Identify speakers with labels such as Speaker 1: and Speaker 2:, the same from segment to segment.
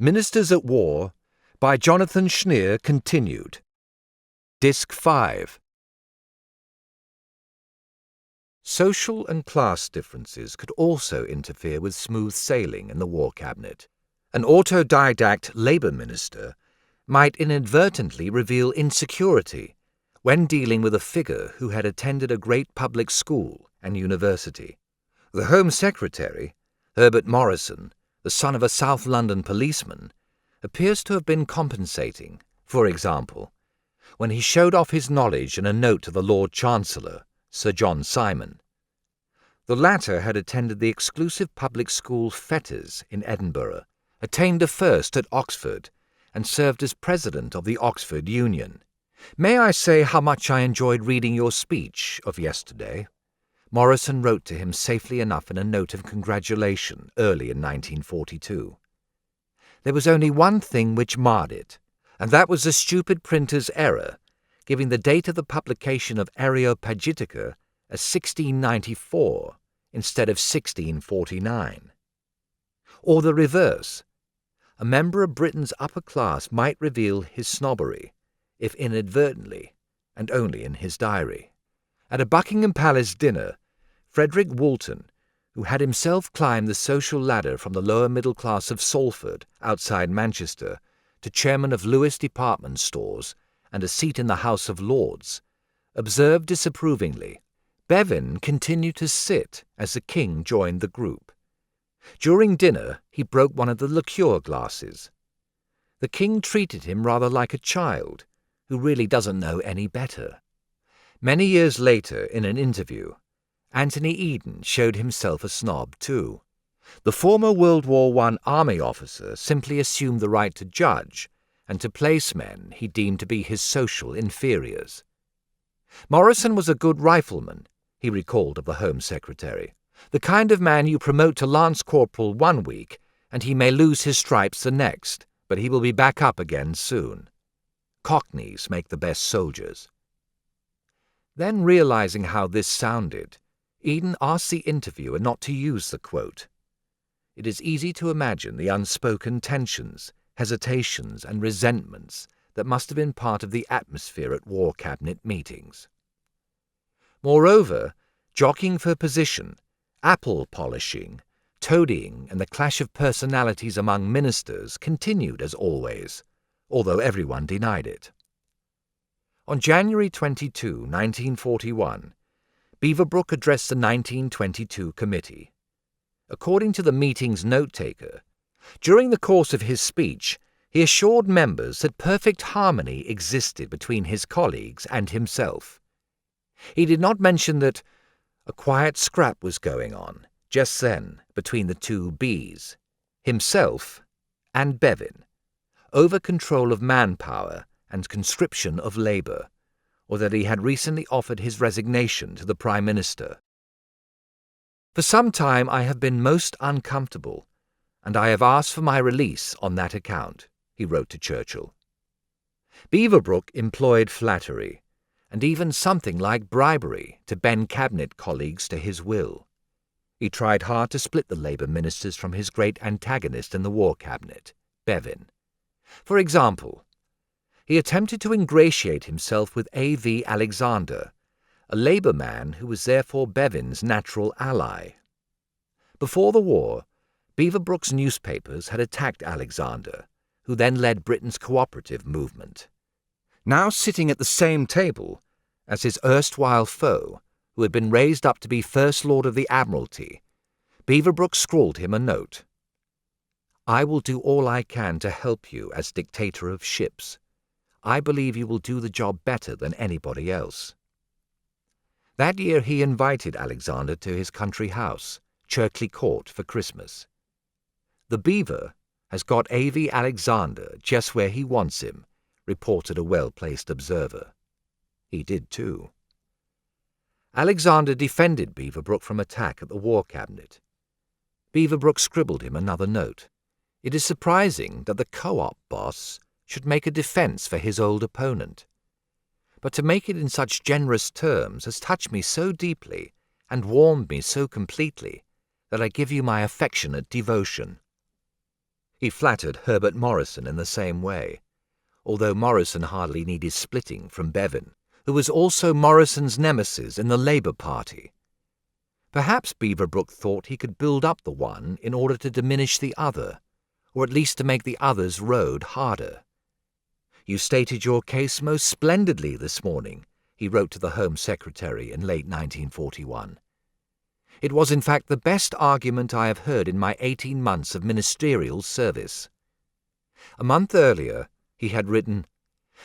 Speaker 1: Ministers at War by Jonathan Schneer continued. Disc 5. Social and class differences could also interfere with smooth sailing in the War Cabinet. An autodidact Labour minister might inadvertently reveal insecurity when dealing with a figure who had attended a great public school and university. The Home Secretary, Herbert Morrison, the son of a South London policeman, appears to have been compensating, for example, when he showed off his knowledge in a note to the Lord Chancellor, Sir John Simon. The latter had attended the exclusive public school Fetters in Edinburgh, attained a first at Oxford, and served as president of the Oxford Union. "May I say how much I enjoyed reading your speech of yesterday?" Morrison wrote to him safely enough in a note of congratulation early in 1942. There was only one thing which marred it, and that was the stupid printer's error, giving the date of the publication of Areopagitica as 1694 instead of 1649. Or the reverse. A member of Britain's upper class might reveal his snobbery, if inadvertently, and only in his diary. At a Buckingham Palace dinner, Frederick Walton, who had himself climbed the social ladder from the lower middle class of Salford, outside Manchester, to chairman of Lewis department stores and a seat in the House of Lords, observed disapprovingly, "Bevan continued to sit as the King joined the group. During dinner he broke one of the liqueur glasses. The King treated him rather like a child, who really doesn't know any better." Many years later, in an interview, Anthony Eden showed himself a snob too. The former World War I army officer simply assumed the right to judge and to place men he deemed to be his social inferiors. Morrison was a good rifleman, he recalled of the Home Secretary, the kind of man you promote to Lance Corporal one week and he may lose his stripes the next, but he will be back up again soon. Cockneys make the best soldiers. Then, realizing how this sounded, Eden asked the interviewer not to use the quote. It is easy to imagine the unspoken tensions, hesitations, and resentments that must have been part of the atmosphere at War Cabinet meetings. Moreover, jockeying for position, apple polishing, toadying, and the clash of personalities among ministers continued as always, although everyone denied it. On January 22, 1941, Beaverbrook addressed the 1922 committee. According to the meeting's note-taker, during the course of his speech, he assured members that perfect harmony existed between his colleagues and himself. He did not mention that a quiet scrap was going on, just then, between the two Bs, himself and Bevan, over control of manpower and conscription of labour, or that he had recently offered his resignation to the Prime Minister. "For some time I have been most uncomfortable, and I have asked for my release on that account," he wrote to Churchill. Beaverbrook employed flattery, and even something like bribery, to bend cabinet colleagues to his will. He tried hard to split the Labour ministers from his great antagonist in the War Cabinet, Bevan. For example, he attempted to ingratiate himself with A.V. Alexander, a Labour man who was therefore Bevan's natural ally. Before the war, Beaverbrook's newspapers had attacked Alexander, who then led Britain's cooperative movement. Now sitting at the same table as his erstwhile foe, who had been raised up to be First Lord of the Admiralty, Beaverbrook scrawled him a note. "I will do all I can to help you as dictator of ships. I believe you will do the job better than anybody else." That year he invited Alexander to his country house, Cherkley Court, for Christmas. "The Beaver has got A.V. Alexander just where he wants him," reported a well-placed observer. He did too. Alexander defended Beaverbrook from attack at the War Cabinet. Beaverbrook scribbled him another note. It is surprising that the co-op boss should make a defence for his old opponent. But to make it in such generous terms has touched me so deeply and warmed me so completely that I give you my affectionate devotion. He flattered Herbert Morrison in the same way, although Morrison hardly needed splitting from Bevan, who was also Morrison's nemesis in the Labour Party. Perhaps Beaverbrook thought he could build up the one in order to diminish the other, or at least to make the other's road harder. "You stated your case most splendidly this morning," he wrote to the Home Secretary in late 1941. "It was in fact the best argument I have heard in my 18 months of ministerial service." A month earlier he had written,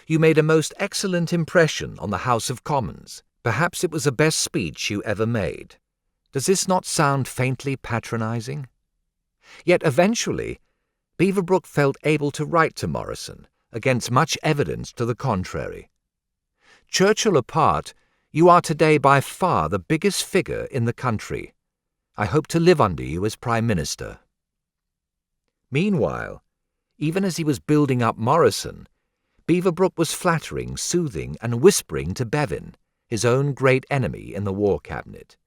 Speaker 1: "You made a most excellent impression on the House of Commons. Perhaps it was the best speech you ever made." Does this not sound faintly patronizing? Yet eventually Beaverbrook felt able to write to Morrison, against much evidence to the contrary. "Churchill apart, you are today by far the biggest figure in the country. I hope to live under you as Prime Minister." Meanwhile, even as he was building up Morrison, Beaverbrook was flattering, soothing, and whispering to Bevan, his own great enemy in the War Cabinet.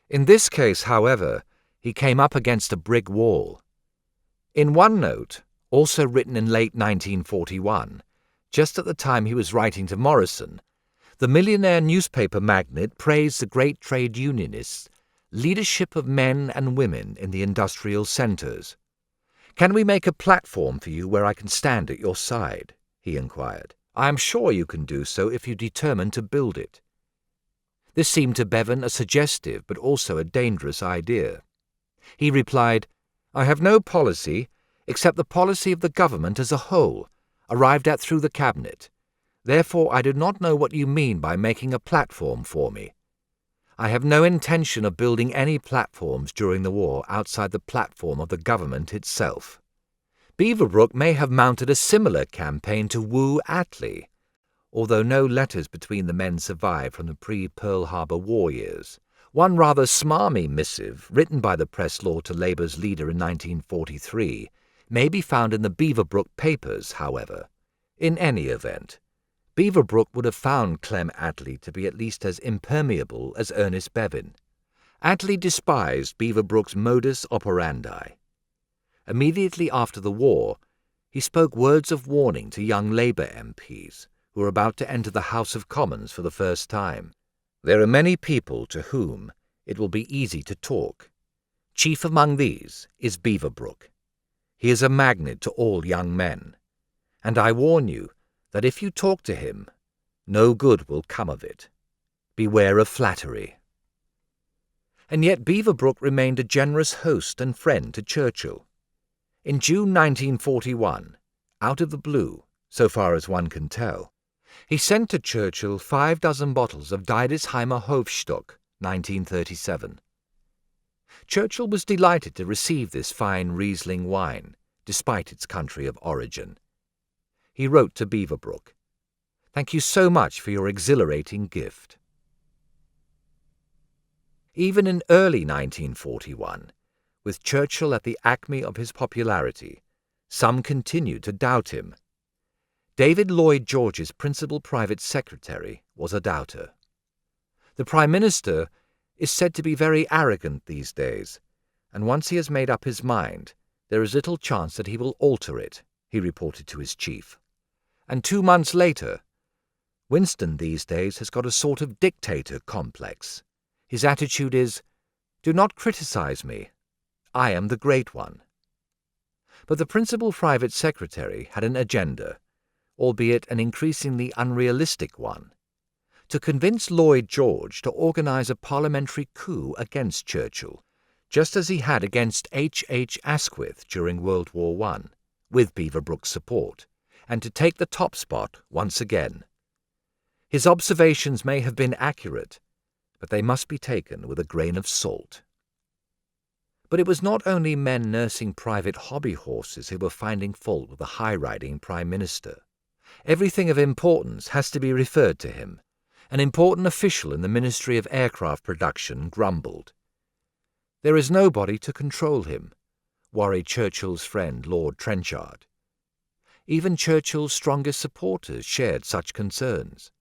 Speaker 1: In this case, however, he came up against a brick wall. In one note, also written in late 1941, just at the time he was writing to Morrison, the millionaire newspaper magnate praised the great trade unionists' leadership of men and women in the industrial centres. "Can we make a platform for you where I can stand at your side?" he inquired. "I am sure you can do so if you determine to build it." This seemed to Bevan a suggestive but also a dangerous idea. He replied, "I have no policy except the policy of the government as a whole, arrived at through the Cabinet. Therefore I do not know what you mean by making a platform for me. I have no intention of building any platforms during the war outside the platform of the government itself." Beaverbrook may have mounted a similar campaign to woo Attlee, although no letters between the men survive from the pre-Pearl Harbor War years. One rather smarmy missive, written by the press law to Labour's leader in 1943, may be found in the Beaverbrook papers, however. In any event, Beaverbrook would have found Clem Attlee to be at least as impermeable as Ernest Bevin. Attlee despised Beaverbrook's modus operandi. Immediately after the war, he spoke words of warning to young Labour MPs who were about to enter the House of Commons for the first time. "There are many people to whom it will be easy to talk. Chief among these is Beaverbrook. He is a magnet to all young men, and I warn you that if you talk to him, no good will come of it. Beware of flattery." And yet Beaverbrook remained a generous host and friend to Churchill. In June 1941, out of the blue, so far as one can tell, he sent to Churchill 6 bottles of Deidesheimer Hofstock, 1937. Churchill was delighted to receive this fine Riesling wine, despite its country of origin. He wrote to Beaverbrook, "Thank you so much for your exhilarating gift." Even in early 1941, with Churchill at the acme of his popularity, some continued to doubt him. David Lloyd George's principal private secretary was a doubter. "The Prime Minister is said to be very arrogant these days, and once he has made up his mind, there is little chance that he will alter it," he reported to his chief. And 2 months later, "Winston these days has got a sort of dictator complex. His attitude is, 'Do not criticize me. I am the great one.'" But the principal private secretary had an agenda, albeit an increasingly unrealistic one: to convince Lloyd George to organize a parliamentary coup against Churchill, just as he had against H. Asquith during World War I, with Beaverbrook's support, and to take the top spot once again. His observations may have been accurate, but they must be taken with a grain of salt. But it was not only men nursing private hobby horses who were finding fault with the high-riding Prime Minister. Everything of importance has to be referred to him. An important official in the Ministry of Aircraft Production grumbled. "There is nobody to control him," worried Churchill's friend Lord Trenchard. Even Churchill's strongest supporters shared such concerns.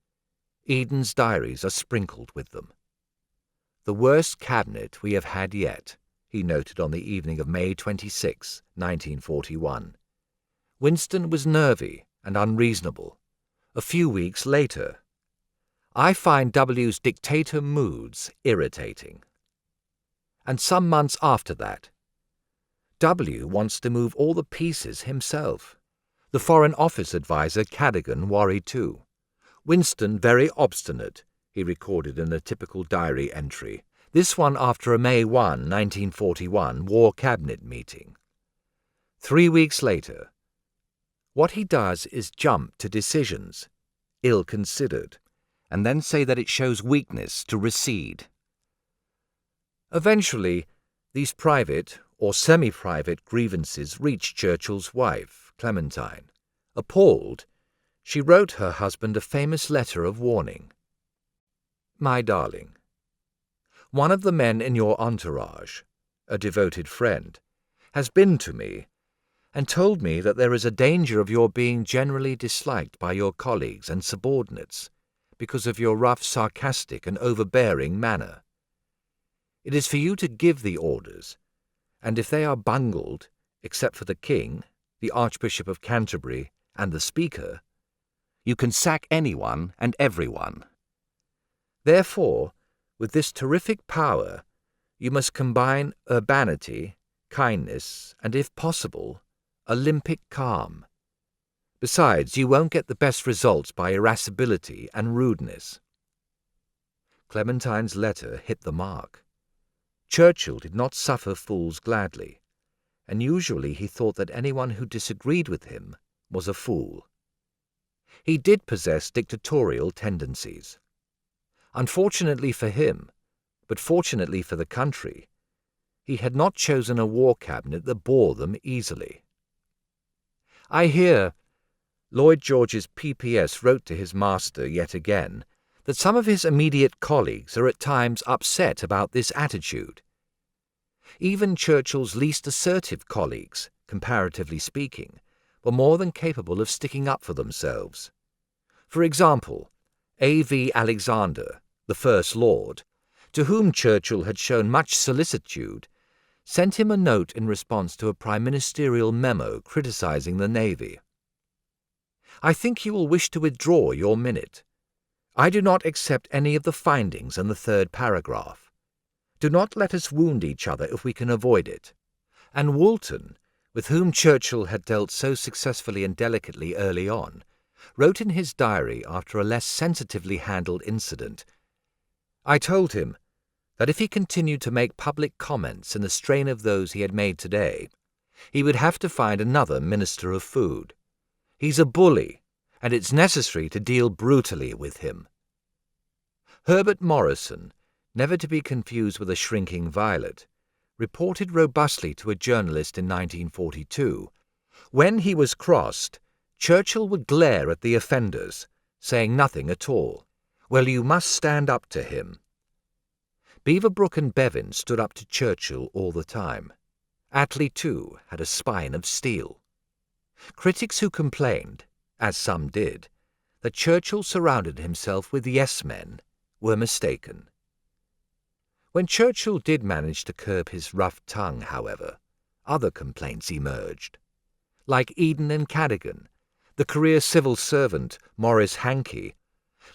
Speaker 1: Eden's diaries are sprinkled with them. "The worst cabinet we have had yet," he noted on the evening of May 26, 1941. Winston was nervy and unreasonable. A few weeks later, I find W's dictator moods irritating. And some months after that, W wants to move all the pieces himself. The Foreign Office advisor Cadogan worried too. Winston very obstinate, he recorded in a typical diary entry, this one after a May 1, 1941 War Cabinet meeting. 3 weeks later, what he does is jump to decisions, ill-considered, and then say that it shows weakness to recede. Eventually, these private or semi-private grievances reached Churchill's wife, Clementine. Appalled, she wrote her husband a famous letter of warning. My darling, one of the men in your entourage, a devoted friend, has been to me and told me that there is a danger of your being generally disliked by your colleagues and subordinates because of your rough, sarcastic and overbearing manner. It is for you to give the orders, and if they are bungled, except for the King, the Archbishop of Canterbury, and the Speaker, you can sack anyone and everyone. Therefore, with this terrific power, you must combine urbanity, kindness, and, if possible, Olympic calm. Besides, you won't get the best results by irascibility and rudeness. Clementine's letter hit the mark. Churchill did not suffer fools gladly, and usually he thought that anyone who disagreed with him was a fool. He did possess dictatorial tendencies. Unfortunately for him, but fortunately for the country, he had not chosen a war cabinet that bore them easily. I hear, Lloyd George's PPS wrote to his master yet again, that some of his immediate colleagues are at times upset about this attitude. Even Churchill's least assertive colleagues, comparatively speaking, were more than capable of sticking up for themselves. For example, A.V. Alexander, the First Lord, to whom Churchill had shown much solicitude, sent him a note in response to a prime ministerial memo criticizing the Navy. I think you will wish to withdraw your minute. I do not accept any of the findings in the third paragraph. Do not let us wound each other if we can avoid it. And Woolton, with whom Churchill had dealt so successfully and delicately early on, wrote in his diary after a less sensitively handled incident, I told him that if he continued to make public comments in the strain of those he had made today, he would have to find another Minister of Food. He's a bully, and it's necessary to deal brutally with him. Herbert Morrison, never to be confused with a shrinking violet, reported robustly to a journalist in 1942, when he was crossed, Churchill would glare at the offenders, saying nothing at all. Well, you must stand up to him. Beaverbrook and Bevan stood up to Churchill all the time. Attlee, too, had a spine of steel. Critics who complained, as some did, that Churchill surrounded himself with yes-men were mistaken. When Churchill did manage to curb his rough tongue, however, other complaints emerged. Like Eden and Cadogan, the career civil servant Maurice Hankey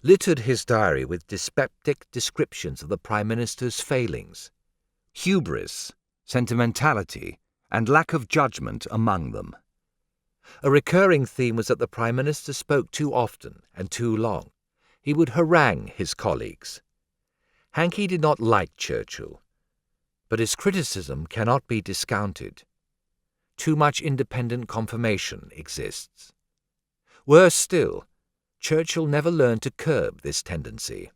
Speaker 1: littered his diary with dyspeptic descriptions of the Prime Minister's failings, hubris, sentimentality, and lack of judgment among them. A recurring theme was that the Prime Minister spoke too often and too long. He would harangue his colleagues. Hankey did not like Churchill, but his criticism cannot be discounted. Too much independent confirmation exists. Worse still, Churchill never learned to curb this tendency.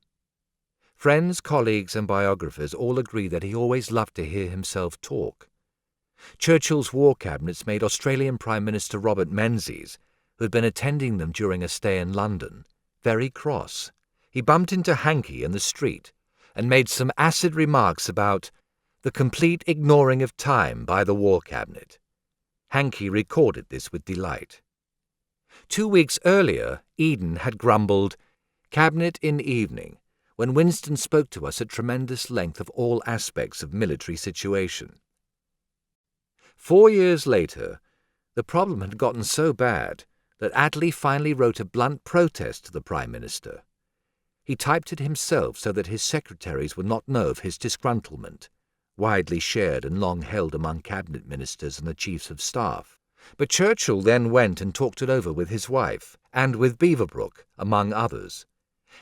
Speaker 1: Friends, colleagues, and biographers all agree that he always loved to hear himself talk. Churchill's war cabinets made Australian Prime Minister Robert Menzies, who had been attending them during a stay in London, very cross. He bumped into Hankey in the street and made some acid remarks about the complete ignoring of time by the war cabinet. Hankey recorded this with delight. 2 weeks earlier, Eden had grumbled, "Cabinet in evening," when Winston spoke to us at tremendous length of all aspects of military situation. 4 years later, the problem had gotten so bad that Attlee finally wrote a blunt protest to the Prime Minister. He typed it himself so that his secretaries would not know of his disgruntlement, widely shared and long held among cabinet ministers and the chiefs of staff. But Churchill then went and talked it over with his wife, and with Beaverbrook, among others.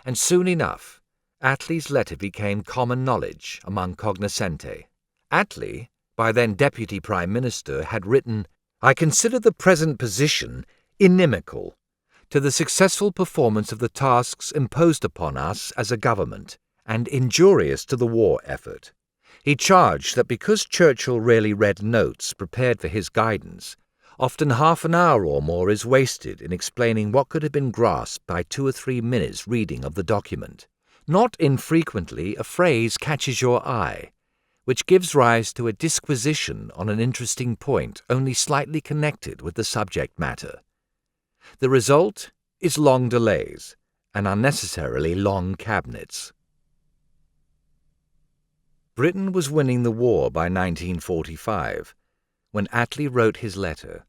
Speaker 1: And soon enough, Attlee's letter became common knowledge among cognoscenti. Attlee, by then Deputy Prime Minister, had written, "I consider the present position inimical to the successful performance of the tasks imposed upon us as a government, and injurious to the war effort." He charged that because Churchill rarely read notes prepared for his guidance, often half an hour or more is wasted in explaining what could have been grasped by 2 or 3 minutes reading of the document. Not infrequently a phrase catches your eye, which gives rise to a disquisition on an interesting point only slightly connected with the subject matter. The result is long delays and unnecessarily long cabinets. Britain was winning the war by 1945, when Attlee wrote his letter,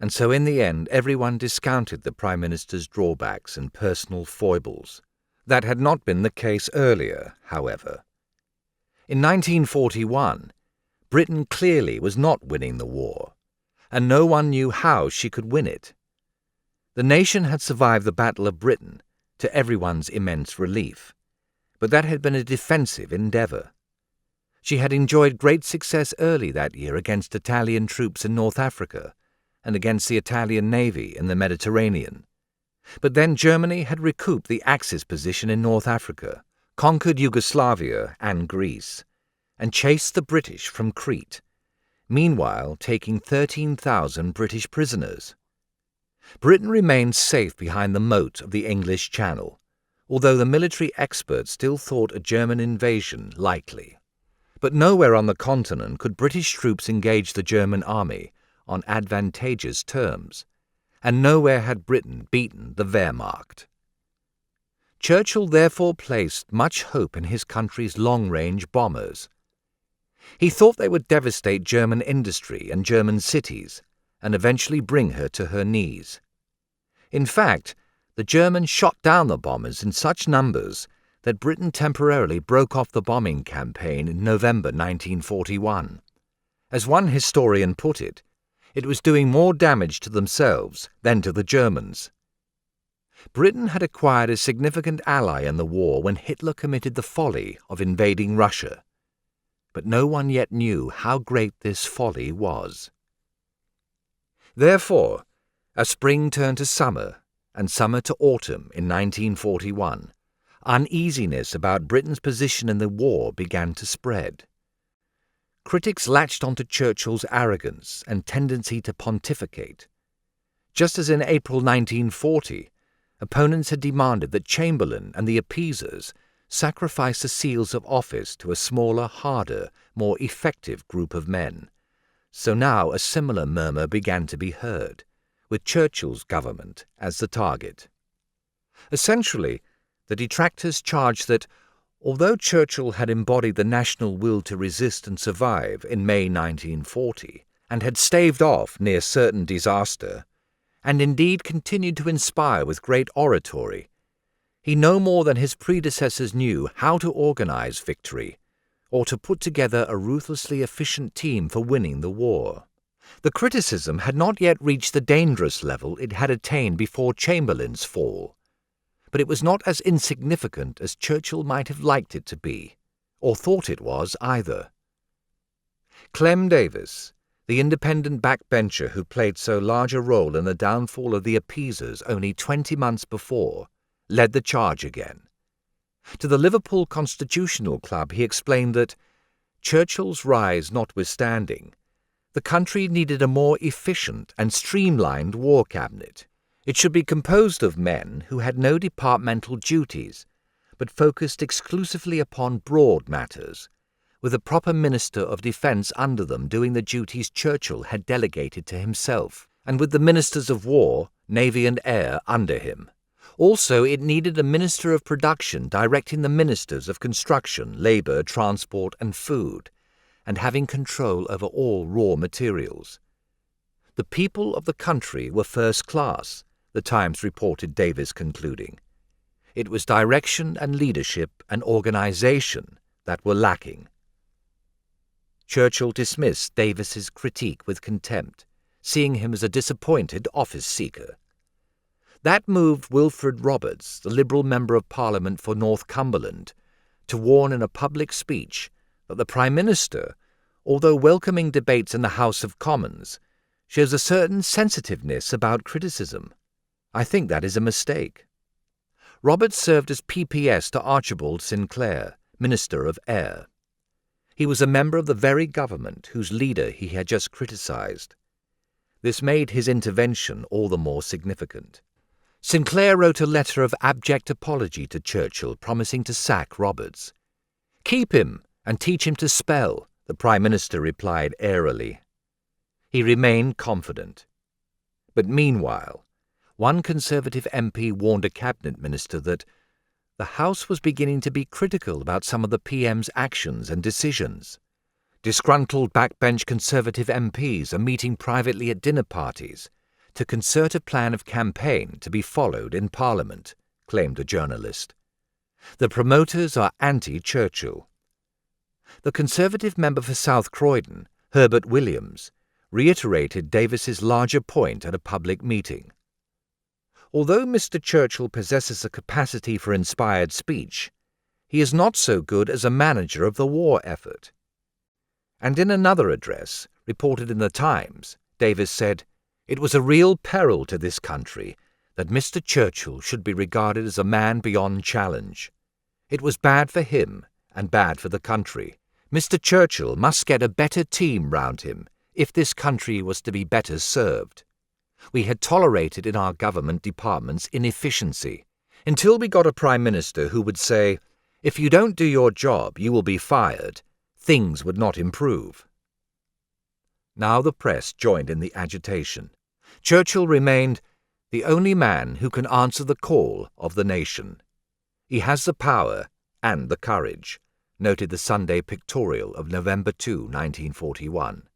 Speaker 1: and so in the end everyone discounted the Prime Minister's drawbacks and personal foibles. That had not been the case earlier, however. In 1941, Britain clearly was not winning the war, and no one knew how she could win it. The nation had survived the Battle of Britain, to everyone's immense relief, but that had been a defensive endeavour. She had enjoyed great success early that year against Italian troops in North Africa and against the Italian Navy in the Mediterranean. But then Germany had recouped the Axis position in North Africa, conquered Yugoslavia and Greece, and chased the British from Crete, meanwhile taking 13,000 British prisoners. Britain remained safe behind the moat of the English Channel, although the military experts still thought a German invasion likely. But nowhere on the continent could British troops engage the German army on advantageous terms, and nowhere had Britain beaten the Wehrmacht. Churchill therefore placed much hope in his country's long-range bombers. He thought they would devastate German industry and German cities, and eventually bring her to her knees. In fact, the Germans shot down the bombers in such numbers that Britain temporarily broke off the bombing campaign in November 1941. As one historian put it, it was doing more damage to themselves than to the Germans. Britain had acquired a significant ally in the war when Hitler committed the folly of invading Russia, but no one yet knew how great this folly was. Therefore, as spring turned to summer and summer to autumn in 1941, uneasiness about Britain's position in the war began to spread. Critics latched onto Churchill's arrogance and tendency to pontificate. Just as in April 1940, opponents had demanded that Chamberlain and the appeasers sacrifice the seals of office to a smaller, harder, more effective group of men. So now a similar murmur began to be heard, with Churchill's government as the target. Essentially, the detractors charged that, although Churchill had embodied the national will to resist and survive in May 1940, and had staved off near certain disaster, and indeed continued to inspire with great oratory, he no more than his predecessors knew how to organize victory, or to put together a ruthlessly efficient team for winning the war. The criticism had not yet reached the dangerous level it had attained before Chamberlain's fall, but it was not as insignificant as Churchill might have liked it to be, or thought it was either. Clem Davis, the independent backbencher who played so large a role in the downfall of the appeasers only 20 months before, led the charge again. To the Liverpool Constitutional Club he explained that, Churchill's rise notwithstanding, the country needed a more efficient and streamlined war cabinet. It should be composed of men who had no departmental duties, but focused exclusively upon broad matters, with a proper Minister of Defence under them doing the duties Churchill had delegated to himself, and with the Ministers of War, Navy and Air under him. Also, it needed a Minister of Production directing the Ministers of Construction, Labour, Transport and Food, and having control over all raw materials. The people of the country were first class, the Times reported Davis concluding. It was direction and leadership and organization that were lacking. Churchill dismissed Davis's critique with contempt, seeing him as a disappointed office-seeker. That moved Wilfred Roberts, the Liberal Member of Parliament for Northumberland, to warn in a public speech that the Prime Minister, although welcoming debates in the House of Commons, shows a certain sensitiveness about criticism. I think that is a mistake. Roberts served as PPS to Archibald Sinclair, Minister of Air. He was a member of the very government whose leader he had just criticised. This made his intervention all the more significant. Sinclair wrote a letter of abject apology to Churchill, promising to sack Roberts. "Keep him and teach him to spell," the Prime Minister replied airily. He remained confident. But meanwhile, one Conservative MP warned a cabinet minister that the House was beginning to be critical about some of the PM's actions and decisions. Disgruntled backbench Conservative MPs are meeting privately at dinner parties to concert a plan of campaign to be followed in Parliament, claimed a journalist. The promoters are anti-Churchill. The Conservative member for South Croydon, Herbert Williams, reiterated Davis's larger point at a public meeting. Although Mr. Churchill possesses a capacity for inspired speech, he is not so good as a manager of the war effort. And in another address, reported in the Times, Davis said, "It was a real peril to this country that Mr. Churchill should be regarded as a man beyond challenge. It was bad for him and bad for the country. Mr. Churchill must get a better team round him if this country was to be better served. We had tolerated in our government departments inefficiency, until we got a Prime Minister who would say, 'If you don't do your job, you will be fired,' things would not improve." Now the press joined in the agitation. Churchill remained the only man who can answer the call of the nation. He has the power and the courage, noted the Sunday Pictorial of November 2, 1941.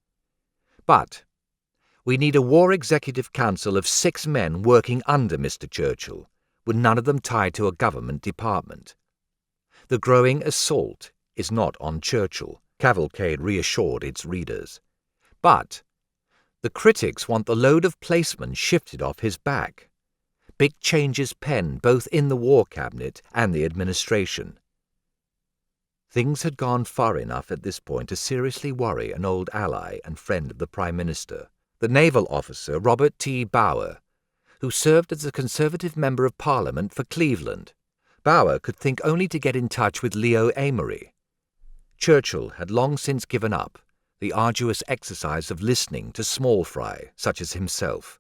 Speaker 1: But we need a War Executive Council of 6 men working under Mr. Churchill, with none of them tied to a government department. The growing assault is not on Churchill, Cavalcade reassured its readers. But the critics want the load of placemen shifted off his back. Big changes penned both in the War Cabinet and the administration. Things had gone far enough at this point to seriously worry an old ally and friend of the Prime Minister, the naval officer Robert T. Bower, who served as a Conservative Member of Parliament for Cleveland. Bower could think only to get in touch with Leo Amery. Churchill had long since given up the arduous exercise of listening to small fry such as himself.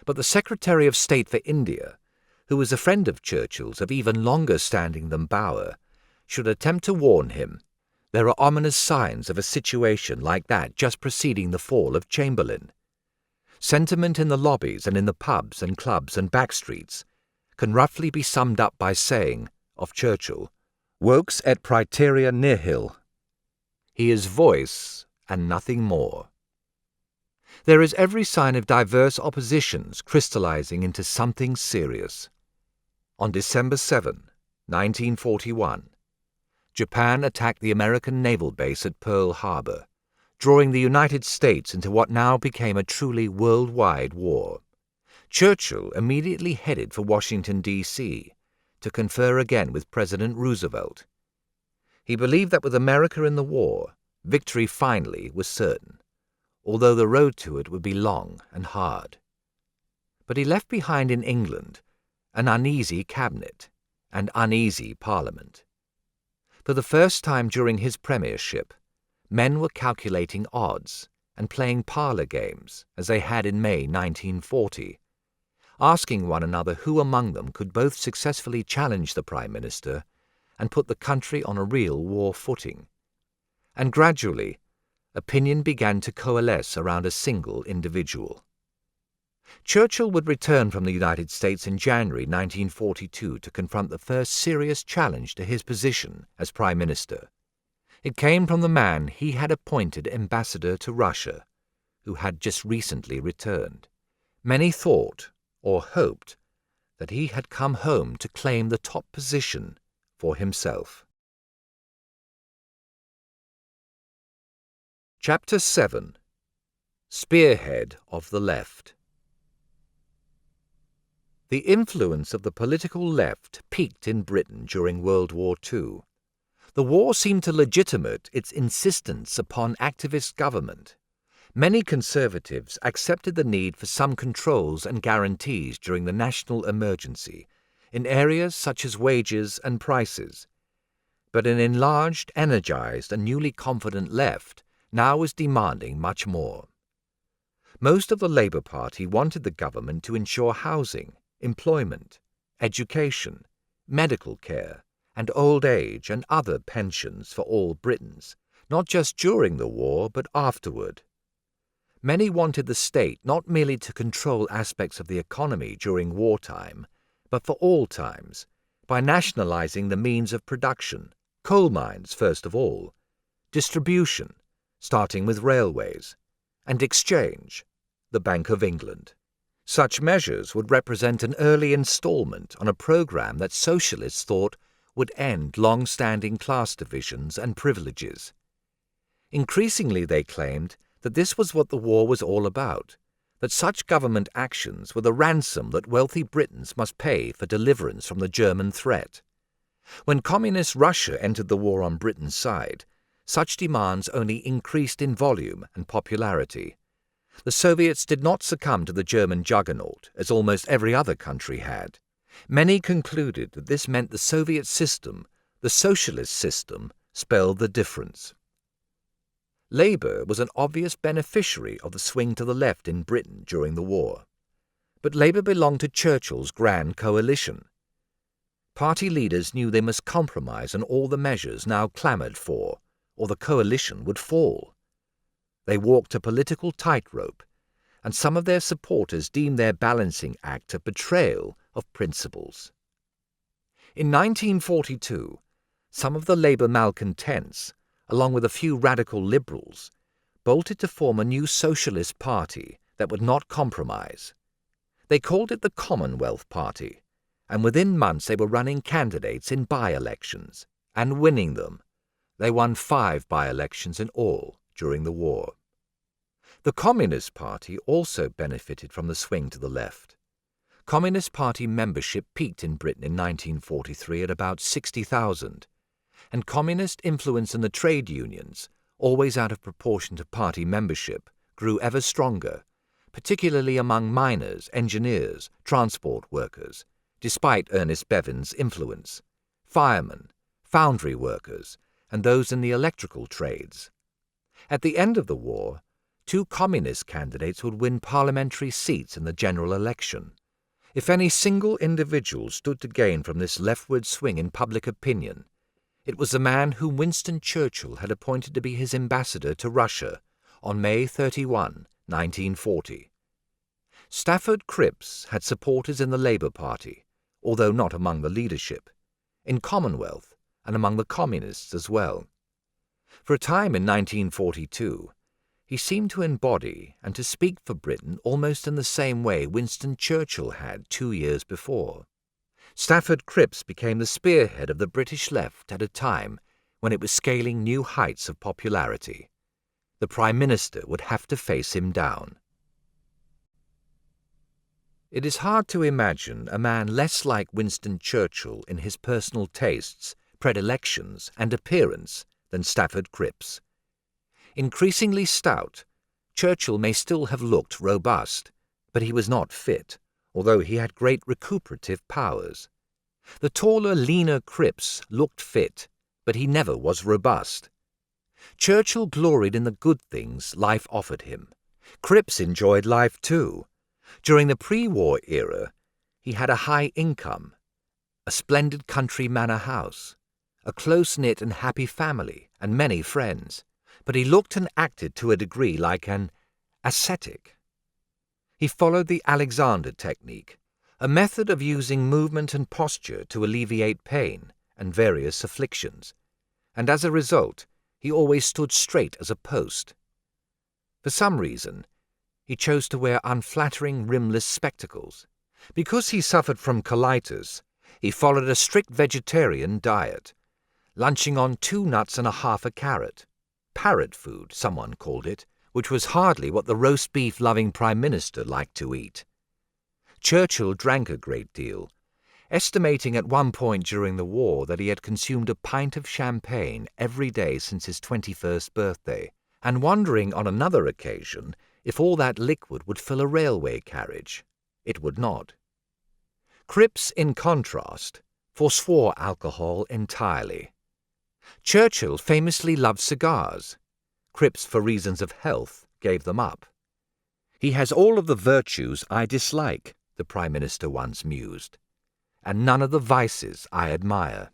Speaker 1: But the Secretary of State for India, who was a friend of Churchill's of even longer standing than Bower, should attempt to warn him. There are ominous signs of a situation like that just preceding the fall of Chamberlain. Sentiment in the lobbies and in the pubs and clubs and back streets can roughly be summed up by saying, of Churchill, "Vox et praeterea nihil." He is voice and nothing more. There is every sign of diverse oppositions crystallizing into something serious. On December 7, 1941, Japan attacked the American naval base at Pearl Harbor, drawing the United States into what now became a truly worldwide war. Churchill immediately headed for Washington, D.C., to confer again with President Roosevelt. He believed that with America in the war, victory finally was certain, although the road to it would be long and hard. But he left behind in England an uneasy cabinet and uneasy Parliament. For the first time during his premiership, men were calculating odds and playing parlour games as they had in May 1940, asking one another who among them could both successfully challenge the Prime Minister and put the country on a real war footing. And gradually, opinion began to coalesce around a single individual. Churchill would return from the United States in January 1942 to confront the first serious challenge to his position as Prime Minister. It came from the man he had appointed ambassador to Russia, who had just recently returned. Many thought, or hoped, that he had come home to claim the top position for himself. Chapter 7. Spearhead of the Left. The influence of the political left peaked in Britain during World War II. The war seemed to legitimate its insistence upon activist government. Many conservatives accepted the need for some controls and guarantees during the national emergency, in areas such as wages and prices. But an enlarged, energized, and newly confident left now was demanding much more. Most of the Labour Party wanted the government to ensure housing, employment, education, medical care, and old age and other pensions for all Britons, not just during the war but afterward. Many wanted the state not merely to control aspects of the economy during wartime, but for all times, by nationalizing the means of production, coal mines first of all, distribution, starting with railways, and exchange, the Bank of England. Such measures would represent an early installment on a program that socialists thought would end long-standing class divisions and privileges. Increasingly they claimed that this was what the war was all about, that such government actions were the ransom that wealthy Britons must pay for deliverance from the German threat. When Communist Russia entered the war on Britain's side, such demands only increased in volume and popularity. The Soviets did not succumb to the German juggernaut, as almost every other country had. Many concluded that this meant the Soviet system, the socialist system, spelled the difference. Labour was an obvious beneficiary of the swing to the left in Britain during the war. But Labour belonged to Churchill's grand coalition. Party leaders knew they must compromise on all the measures now clamoured for, or the coalition would fall. They walked a political tightrope, and some of their supporters deemed their balancing act a betrayal of principles. In 1942, some of the Labour malcontents, along with a few radical liberals, bolted to form a new socialist party that would not compromise. They called it the Commonwealth Party, and within months they were running candidates in by-elections, and winning them. They won 5 by-elections in all during the war. The Communist Party also benefited from the swing to the left. Communist Party membership peaked in Britain in 1943 at about 60,000, and communist influence in the trade unions, always out of proportion to party membership, grew ever stronger, particularly among miners, engineers, transport workers, despite Ernest Bevan's influence, firemen, foundry workers, and those in the electrical trades. At the end of the war, 2 communist candidates would win parliamentary seats in the general election. If any single individual stood to gain from this leftward swing in public opinion, it was the man whom Winston Churchill had appointed to be his ambassador to Russia on May 31, 1940. Stafford Cripps had supporters in the Labour Party, although not among the leadership, in Commonwealth and among the Communists as well. For a time in 1942, he seemed to embody and to speak for Britain almost in the same way Winston Churchill had 2 years before. Stafford Cripps became the spearhead of the British left at a time when it was scaling new heights of popularity. The Prime Minister would have to face him down. It is hard to imagine a man less like Winston Churchill in his personal tastes, predilections, and appearance than Stafford Cripps. Increasingly stout, Churchill may still have looked robust, but he was not fit, although he had great recuperative powers. The taller, leaner Cripps looked fit, but he never was robust. Churchill gloried in the good things life offered him. Cripps enjoyed life too. During the pre-war era, he had a high income, a splendid country manor house, a close-knit and happy family, and many friends. But he looked and acted to a degree like an ascetic. He followed the Alexander technique, a method of using movement and posture to alleviate pain and various afflictions, and as a result, he always stood straight as a post. For some reason, he chose to wear unflattering rimless spectacles. Because he suffered from colitis, he followed a strict vegetarian diet, lunching on 2 nuts and half a carrot. Parrot food, someone called it, which was hardly what the roast beef-loving Prime Minister liked to eat. Churchill drank a great deal, estimating at one point during the war that he had consumed a pint of champagne every day since his 21st birthday, and wondering on another occasion if all that liquid would fill a railway carriage. It would not. Cripps, in contrast, forswore alcohol entirely. Churchill famously loved cigars. Cripps, for reasons of health, gave them up. "He has all of the virtues I dislike," the Prime Minister once mused, "and none of the vices I admire."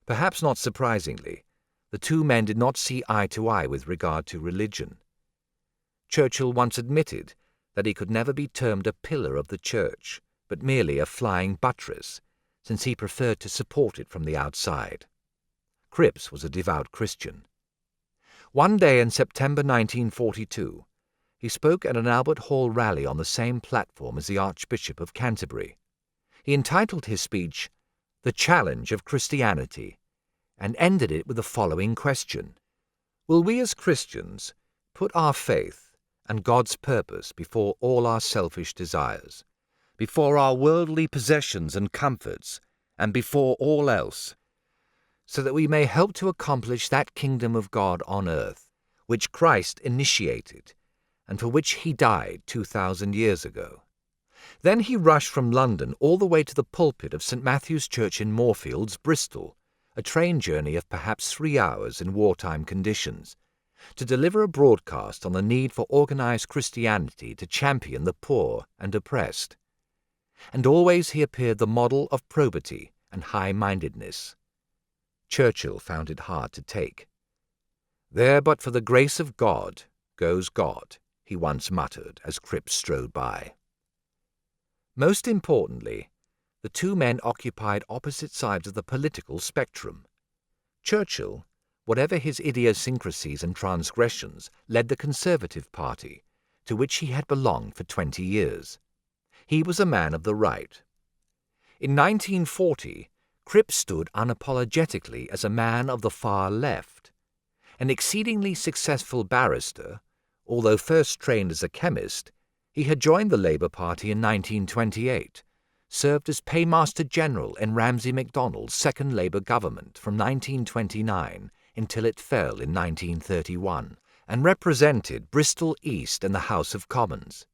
Speaker 1: Perhaps not surprisingly, the two men did not see eye to eye with regard to religion. Churchill once admitted that he could never be termed a pillar of the church, but merely a flying buttress, since he preferred to support it from the outside. Cripps was a devout Christian. One day in September 1942, he spoke at an Albert Hall rally on the same platform as the Archbishop of Canterbury. He entitled his speech, "The Challenge of Christianity," and ended it with the following question: "Will we as Christians put our faith and God's purpose before all our selfish desires, before our worldly possessions and comforts, and before all else, so that we may help to accomplish that kingdom of God on earth, which Christ initiated, and for which he died 2,000 years ago?" Then he rushed from London all the way to the pulpit of St. Matthew's Church in Moorfields, Bristol, a train journey of perhaps 3 hours in wartime conditions, to deliver a broadcast on the need for organized Christianity to champion the poor and oppressed. And always he appeared the model of probity and high-mindedness. Churchill found it hard to take. "There but for the grace of God goes God," he once muttered as Cripps strode by. Most importantly, the two men occupied opposite sides of the political spectrum. Churchill, whatever his idiosyncrasies and transgressions, led the Conservative Party, to which he had belonged for 20 years. He was a man of the right. In 1940, Cripps stood unapologetically as a man of the far left. An exceedingly successful barrister, although first trained as a chemist, he had joined the Labour Party in 1928, served as Paymaster General in Ramsay MacDonald's second Labour government from 1929 until it fell in 1931, and represented Bristol East in the House of Commons.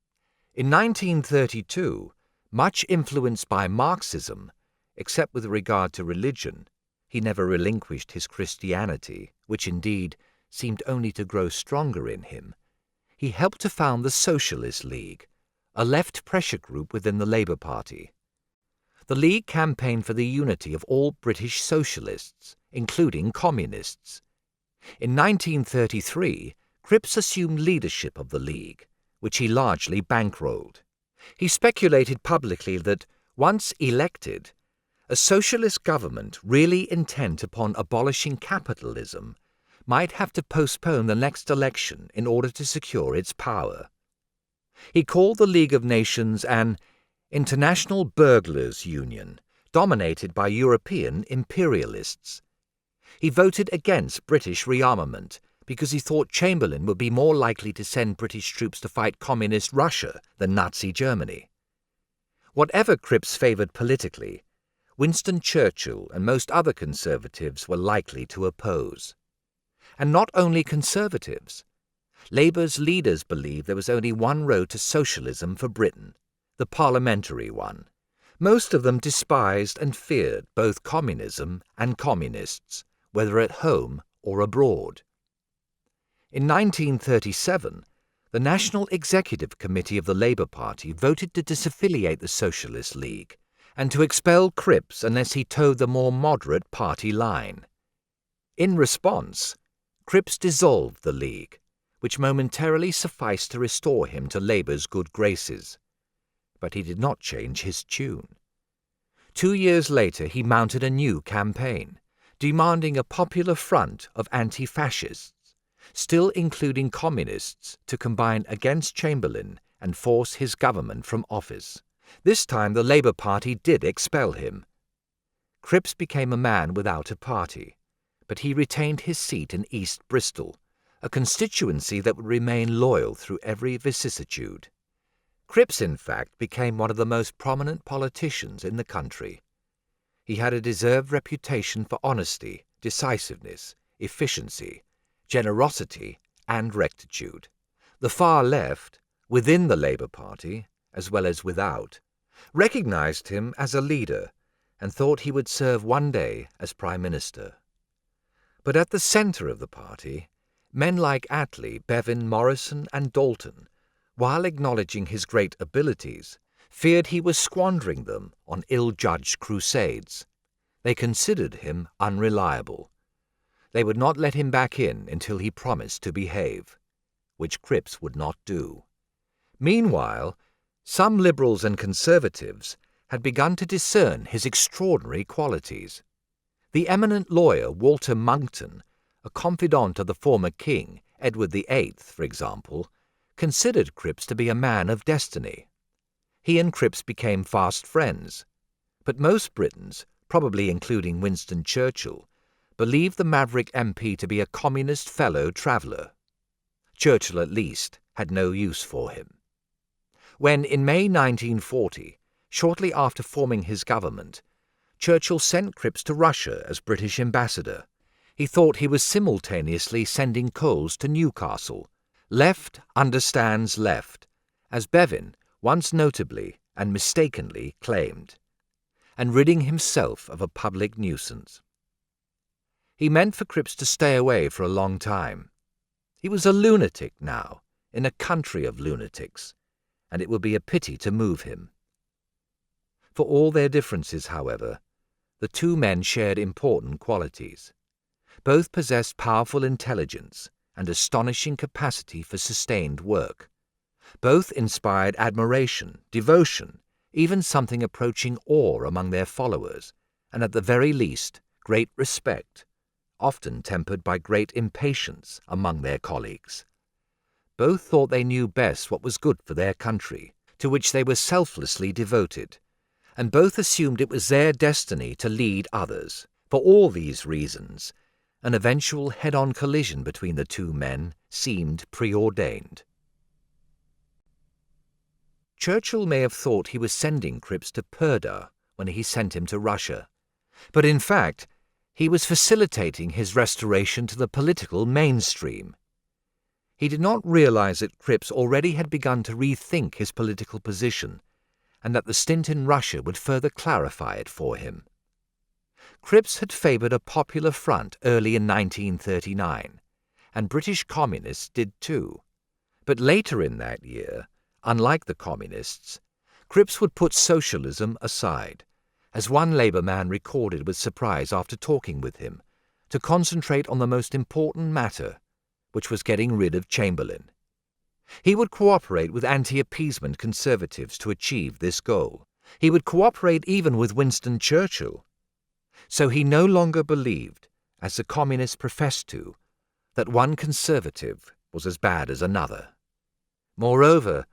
Speaker 1: In 1932, much influenced by Marxism, except with regard to religion, he never relinquished his Christianity, which indeed seemed only to grow stronger in him. He helped to found the Socialist League, a left pressure group within the Labour Party. The League campaigned for the unity of all British socialists, including communists. In 1933, Cripps assumed leadership of the League, which he largely bankrolled. He speculated publicly that, once elected, a socialist government really intent upon abolishing capitalism might have to postpone the next election in order to secure its power. He called the League of Nations an international burglars' union, dominated by European imperialists. He voted against British rearmament because he thought Chamberlain would be more likely to send British troops to fight communist Russia than Nazi Germany. Whatever Cripps favoured politically, Winston Churchill and most other Conservatives were likely to oppose. And not only Conservatives. Labour's leaders believed there was only one road to socialism for Britain, the parliamentary one. Most of them despised and feared both communism and communists, whether at home or abroad. In 1937, the National Executive Committee of the Labour Party voted to disaffiliate the Socialist League and to expel Cripps unless he toed the more moderate party line. In response, Cripps dissolved the League, which momentarily sufficed to restore him to Labour's good graces. But he did not change his tune. 2 years later he mounted a new campaign, demanding a popular front of anti-fascists, still including communists, to combine against Chamberlain and force his government from office. This time the Labour Party did expel him. Cripps became a man without a party, but he retained his seat in East Bristol, a constituency that would remain loyal through every vicissitude. Cripps, in fact, became one of the most prominent politicians in the country. He had a deserved reputation for honesty, decisiveness, efficiency, generosity, and rectitude. The far left, within the Labour Party, as well as without, recognised him as a leader and thought he would serve one day as Prime Minister. But at the centre of the party, men like Attlee, Bevan, Morrison and Dalton, while acknowledging his great abilities, feared he was squandering them on ill-judged crusades. They considered him unreliable. They would not let him back in until he promised to behave, which Cripps would not do. Meanwhile, some Liberals and Conservatives had begun to discern his extraordinary qualities. The eminent lawyer Walter Monckton, a confidant of the former king, Edward VIII, for example, considered Cripps to be a man of destiny. He and Cripps became fast friends, but most Britons, probably including Winston Churchill, believed the maverick MP to be a communist fellow traveller. Churchill, at least, had no use for him. When, in May 1940, shortly after forming his government, Churchill sent Cripps to Russia as British ambassador, he thought he was simultaneously sending coals to Newcastle. Left understands left, as Bevan once notably and mistakenly claimed, and ridding himself of a public nuisance. He meant for Cripps to stay away for a long time. He was a lunatic now, in a country of lunatics, and it would be a pity to move him. For all their differences, however, the two men shared important qualities. Both possessed powerful intelligence and astonishing capacity for sustained work. Both inspired admiration, devotion, even something approaching awe among their followers, and at the very least, great respect, often tempered by great impatience among their colleagues. Both thought they knew best what was good for their country, to which they were selflessly devoted, and both assumed it was their destiny to lead others. For all these reasons, an eventual head-on collision between the two men seemed preordained. Churchill may have thought he was sending Cripps to Purda when he sent him to Russia, but in fact he was facilitating his restoration to the political mainstream. He did not realize that Cripps already had begun to rethink his political position, and that the stint in Russia would further clarify it for him. Cripps had favoured a popular front early in 1939, and British communists did too. But later in that year, unlike the communists, Cripps would put socialism aside, as one Labour man recorded with surprise after talking with him, to concentrate on the most important matter, which was getting rid of Chamberlain. He would cooperate with anti-appeasement Conservatives to achieve this goal. He would cooperate even with Winston Churchill. So he no longer believed, as the communists professed to, that one Conservative was as bad as another. Moreover,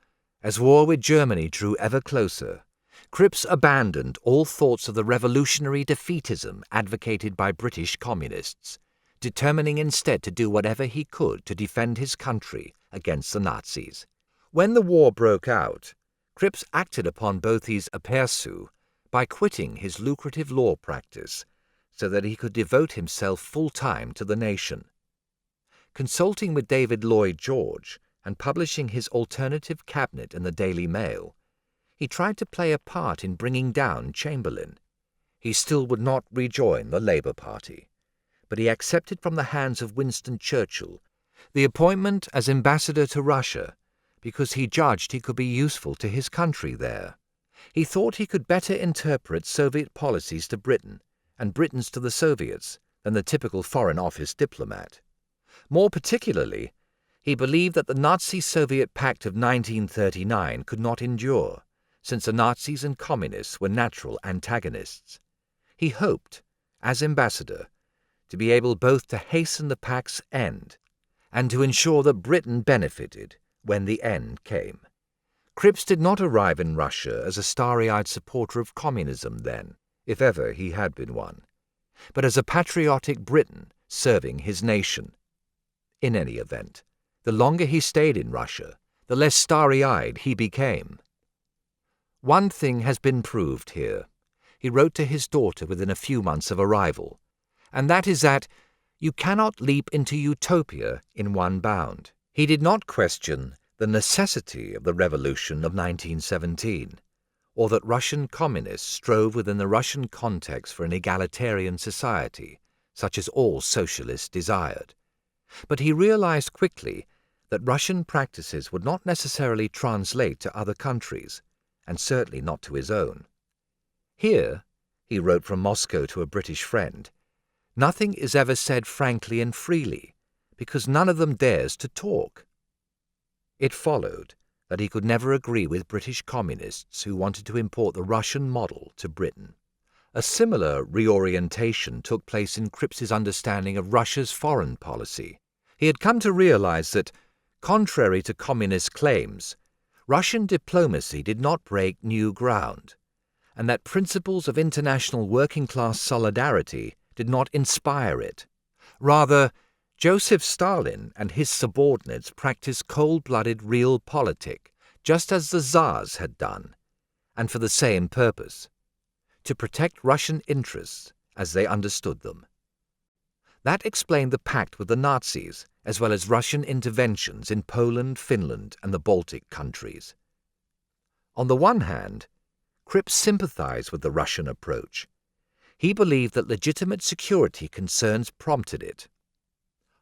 Speaker 1: as war with Germany drew ever closer, Cripps abandoned all thoughts of the revolutionary defeatism advocated by British communists, determining instead to do whatever he could to defend his country against the Nazis. When the war broke out, Cripps acted upon both these aperçus by quitting his lucrative law practice so that he could devote himself full-time to the nation. Consulting with David Lloyd George and publishing his alternative cabinet in the Daily Mail, he tried to play a part in bringing down Chamberlain. He still would not rejoin the Labour Party, but he accepted from the hands of Winston Churchill the appointment as ambassador to Russia because he judged he could be useful to his country there. He thought he could better interpret Soviet policies to Britain and Britons to the Soviets than the typical Foreign Office diplomat. More particularly, he believed that the Nazi-Soviet pact of 1939 could not endure, since the Nazis and Communists were natural antagonists. He hoped, as ambassador, to be able both to hasten the pact's end and to ensure that Britain benefited when the end came. Cripps did not arrive in Russia as a starry-eyed supporter of communism then, if ever he had been one, but as a patriotic Briton serving his nation. In any event, the longer he stayed in Russia, the less starry-eyed he became. One thing has been proved here, he wrote to his daughter within a few months of arrival, and that is that you cannot leap into utopia in one bound. He did not question the necessity of the revolution of 1917, or that Russian communists strove within the Russian context for an egalitarian society, such as all socialists desired. But he realized quickly that Russian practices would not necessarily translate to other countries, and certainly not to his own. Here, he wrote from Moscow to a British friend, nothing is ever said frankly and freely, because none of them dares to talk. It followed that he could never agree with British communists who wanted to import the Russian model to Britain. A similar reorientation took place in Cripps's understanding of Russia's foreign policy. He had come to realize that, contrary to communist claims, Russian diplomacy did not break new ground, and that principles of international working-class solidarity did not inspire it. Rather, Joseph Stalin and his subordinates practiced cold-blooded realpolitik, just as the Tsars had done, and for the same purpose, to protect Russian interests as they understood them. That explained the pact with the Nazis, as well as Russian interventions in Poland, Finland, and the Baltic countries. On the one hand, Cripps sympathized with the Russian approach. He believed that legitimate security concerns prompted it.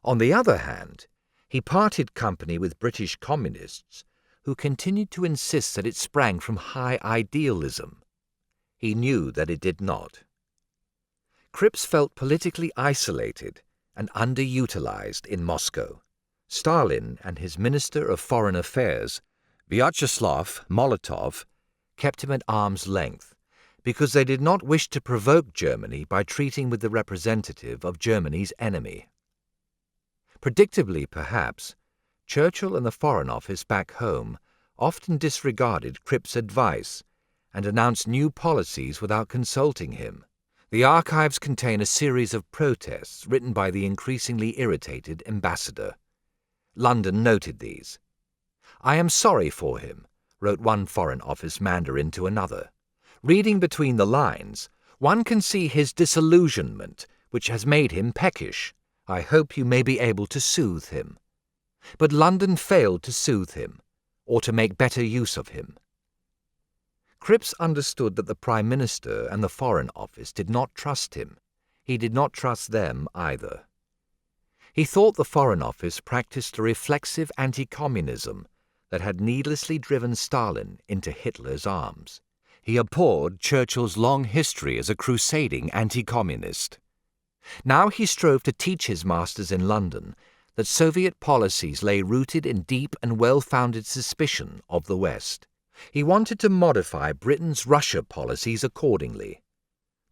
Speaker 1: On the other hand, he parted company with British communists who continued to insist that it sprang from high idealism. He knew that it did not. Cripps felt politically isolated and underutilized in Moscow. Stalin and his Minister of Foreign Affairs, Vyacheslav Molotov, kept him at arm's length because they did not wish to provoke Germany by treating with the representative of Germany's enemy. Predictably, perhaps, Churchill and the Foreign Office back home often disregarded Cripps's advice and announced new policies without consulting him. The archives contain a series of protests written by the increasingly irritated ambassador. London noted these. "I am sorry for him," wrote one Foreign Office mandarin to another. "Reading between the lines, one can see his disillusionment, which has made him peckish. I hope you may be able to soothe him." But London failed to soothe him, or to make better use of him. Cripps understood that the Prime Minister and the Foreign Office did not trust him. He did not trust them either. He thought the Foreign Office practiced a reflexive anti-communism that had needlessly driven Stalin into Hitler's arms. He abhorred Churchill's long history as a crusading anti-communist. Now he strove to teach his masters in London that Soviet policies lay rooted in deep and well-founded suspicion of the West. He wanted to modify Britain's Russia policies accordingly.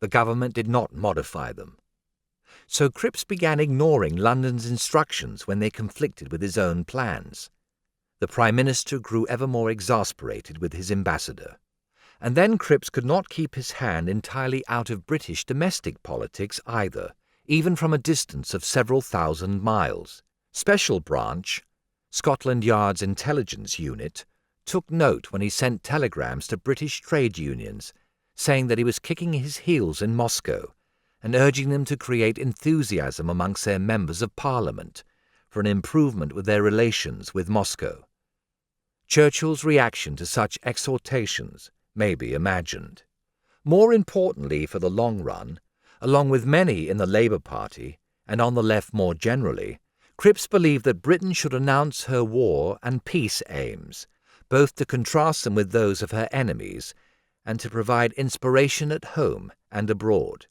Speaker 1: The government did not modify them. So Cripps began ignoring London's instructions when they conflicted with his own plans. The Prime Minister grew ever more exasperated with his ambassador. And then Cripps could not keep his hand entirely out of British domestic politics either, even from a distance of several thousand miles. Special Branch, Scotland Yard's intelligence unit, took note when he sent telegrams to British trade unions saying that he was kicking his heels in Moscow and urging them to create enthusiasm amongst their members of Parliament for an improvement with their relations with Moscow. Churchill's reaction to such exhortations may be imagined. More importantly for the long run, along with many in the Labour Party and on the left more generally, Cripps believed that Britain should announce her war and peace aims, both to contrast them with those of her enemies and to provide inspiration at home and abroad.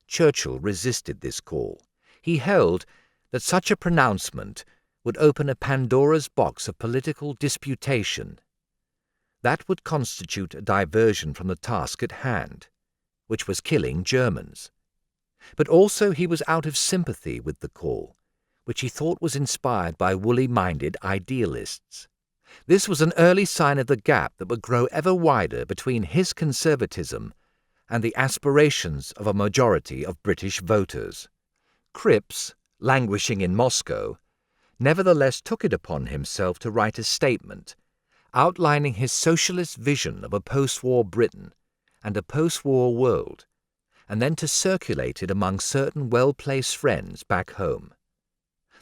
Speaker 1: Churchill resisted this call. He held that such a pronouncement would open a Pandora's box of political disputation. That would constitute a diversion from the task at hand, which was killing Germans. But also he was out of sympathy with the call, which he thought was inspired by woolly-minded idealists. This was an early sign of the gap that would grow ever wider between his conservatism and the aspirations of a majority of British voters. Cripps, languishing in Moscow, nevertheless took it upon himself to write a statement outlining his socialist vision of a post-war Britain and a post-war world, and then to circulate it among certain well-placed friends back home.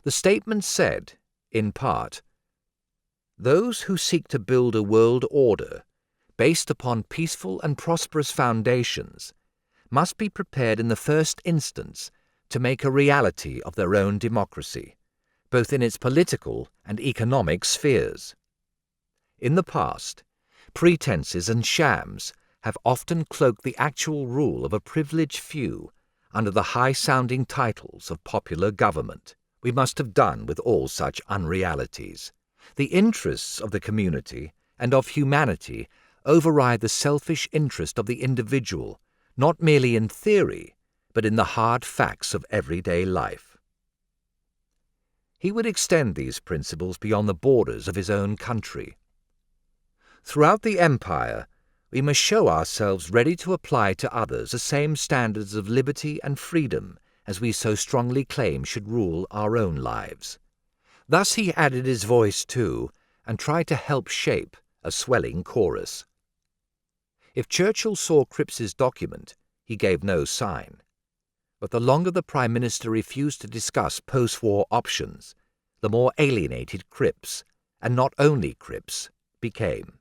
Speaker 1: The statement said, in part, "Those who seek to build a world order based upon peaceful and prosperous foundations must be prepared in the first instance to make a reality of their own democracy, both in its political and economic spheres. In the past, pretenses and shams have often cloaked the actual rule of a privileged few under the high-sounding titles of popular government. We must have done with all such unrealities. The interests of the community and of humanity override the selfish interest of the individual, not merely in theory, but in the hard facts of everyday life." He would extend these principles beyond the borders of his own country. Throughout the empire, we must show ourselves ready to apply to others the same standards of liberty and freedom as we so strongly claim should rule our own lives. Thus he added his voice to, and tried to help shape, a swelling chorus. If Churchill saw Cripps's document, he gave no sign. But the longer the Prime Minister refused to discuss post-war options, the more alienated Cripps, and not only Cripps, became.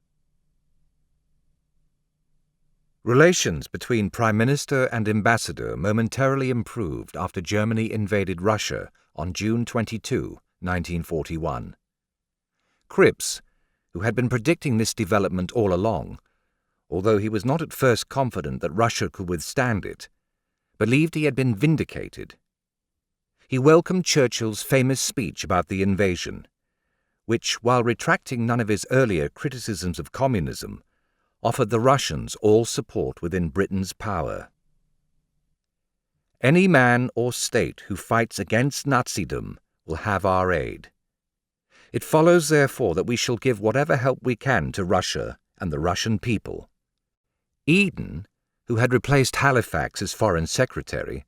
Speaker 1: Relations between Prime Minister and Ambassador momentarily improved after Germany invaded Russia on June 22, 1941. Cripps, who had been predicting this development all along, although he was not at first confident that Russia could withstand it, believed he had been vindicated. He welcomed Churchill's famous speech about the invasion, which, while retracting none of his earlier criticisms of communism, offered the Russians all support within Britain's power. "Any man or state who fights against Nazism will have our aid. It follows, therefore, that we shall give whatever help we can to Russia and the Russian people." Eden, who had replaced Halifax as Foreign Secretary,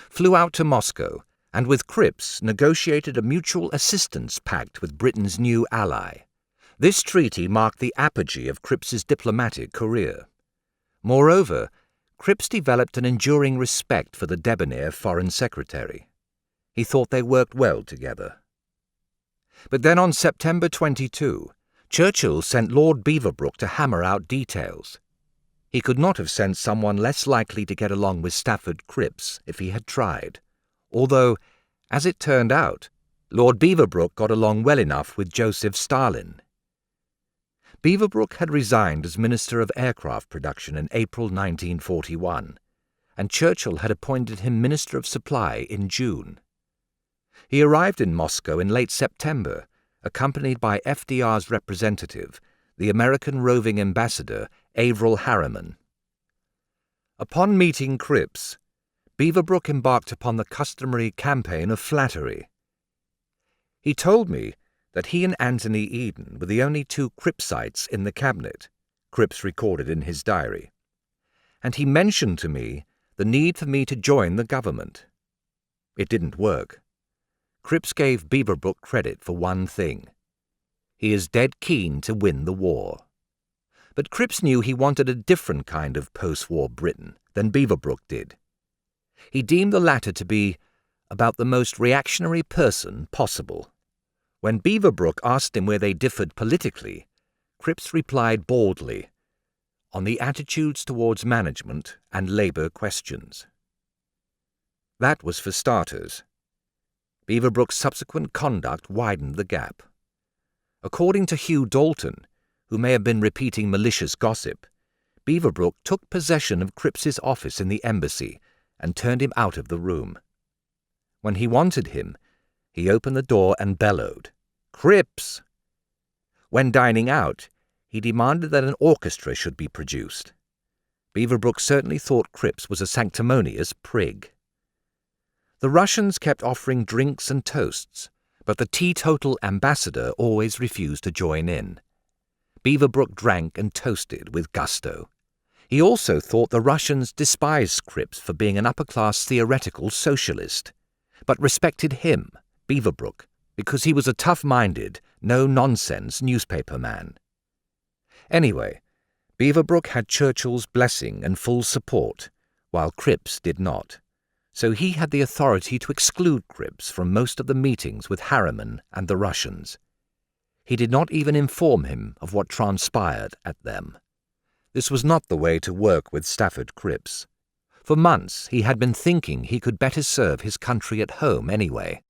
Speaker 1: flew out to Moscow and with Cripps negotiated a mutual assistance pact with Britain's new ally. This treaty marked the apogee of Cripps's diplomatic career. Moreover, Cripps developed an enduring respect for the debonair Foreign Secretary. He thought they worked well together. But then on September 22, Churchill sent Lord Beaverbrook to hammer out details. He could not have sent someone less likely to get along with Stafford Cripps if he had tried, although, as it turned out, Lord Beaverbrook got along well enough with Joseph Stalin. Beaverbrook had resigned as Minister of Aircraft Production in April 1941, and Churchill had appointed him Minister of Supply in June. He arrived in Moscow in late September, accompanied by FDR's representative, the American roving ambassador Averell Harriman. Upon meeting Cripps, Beaverbrook embarked upon the customary campaign of flattery. He told me that he and Anthony Eden were the only two Crippsites in the cabinet, Cripps recorded in his diary, and he mentioned to me the need for me to join the government. It didn't work. Cripps gave Beaverbrook credit for one thing. He is dead keen to win the war. But Cripps knew he wanted a different kind of post-war Britain than Beaverbrook did. He deemed the latter to be about the most reactionary person possible. When Beaverbrook asked him where they differed politically, Cripps replied baldly, on the attitudes towards management and labour questions. That was for starters. Beaverbrook's subsequent conduct widened the gap. According to Hugh Dalton, who may have been repeating malicious gossip, Beaverbrook took possession of Cripps's office in the embassy and turned him out of the room. When he wanted him, he opened the door and bellowed, "Cripps!" When dining out, he demanded that an orchestra should be produced. Beaverbrook certainly thought Cripps was a sanctimonious prig. The Russians kept offering drinks and toasts, but the teetotal ambassador always refused to join in. Beaverbrook drank and toasted with gusto. He also thought the Russians despised Cripps for being an upper-class theoretical socialist, but respected him, Beaverbrook, because he was a tough-minded, no-nonsense newspaper man. Anyway, Beaverbrook had Churchill's blessing and full support, while Cripps did not, so he had the authority to exclude Cripps from most of the meetings with Harriman and the Russians. He did not even inform him of what transpired at them. This was not the way to work with Stafford Cripps. For months he had been thinking he could better serve his country at home anyway.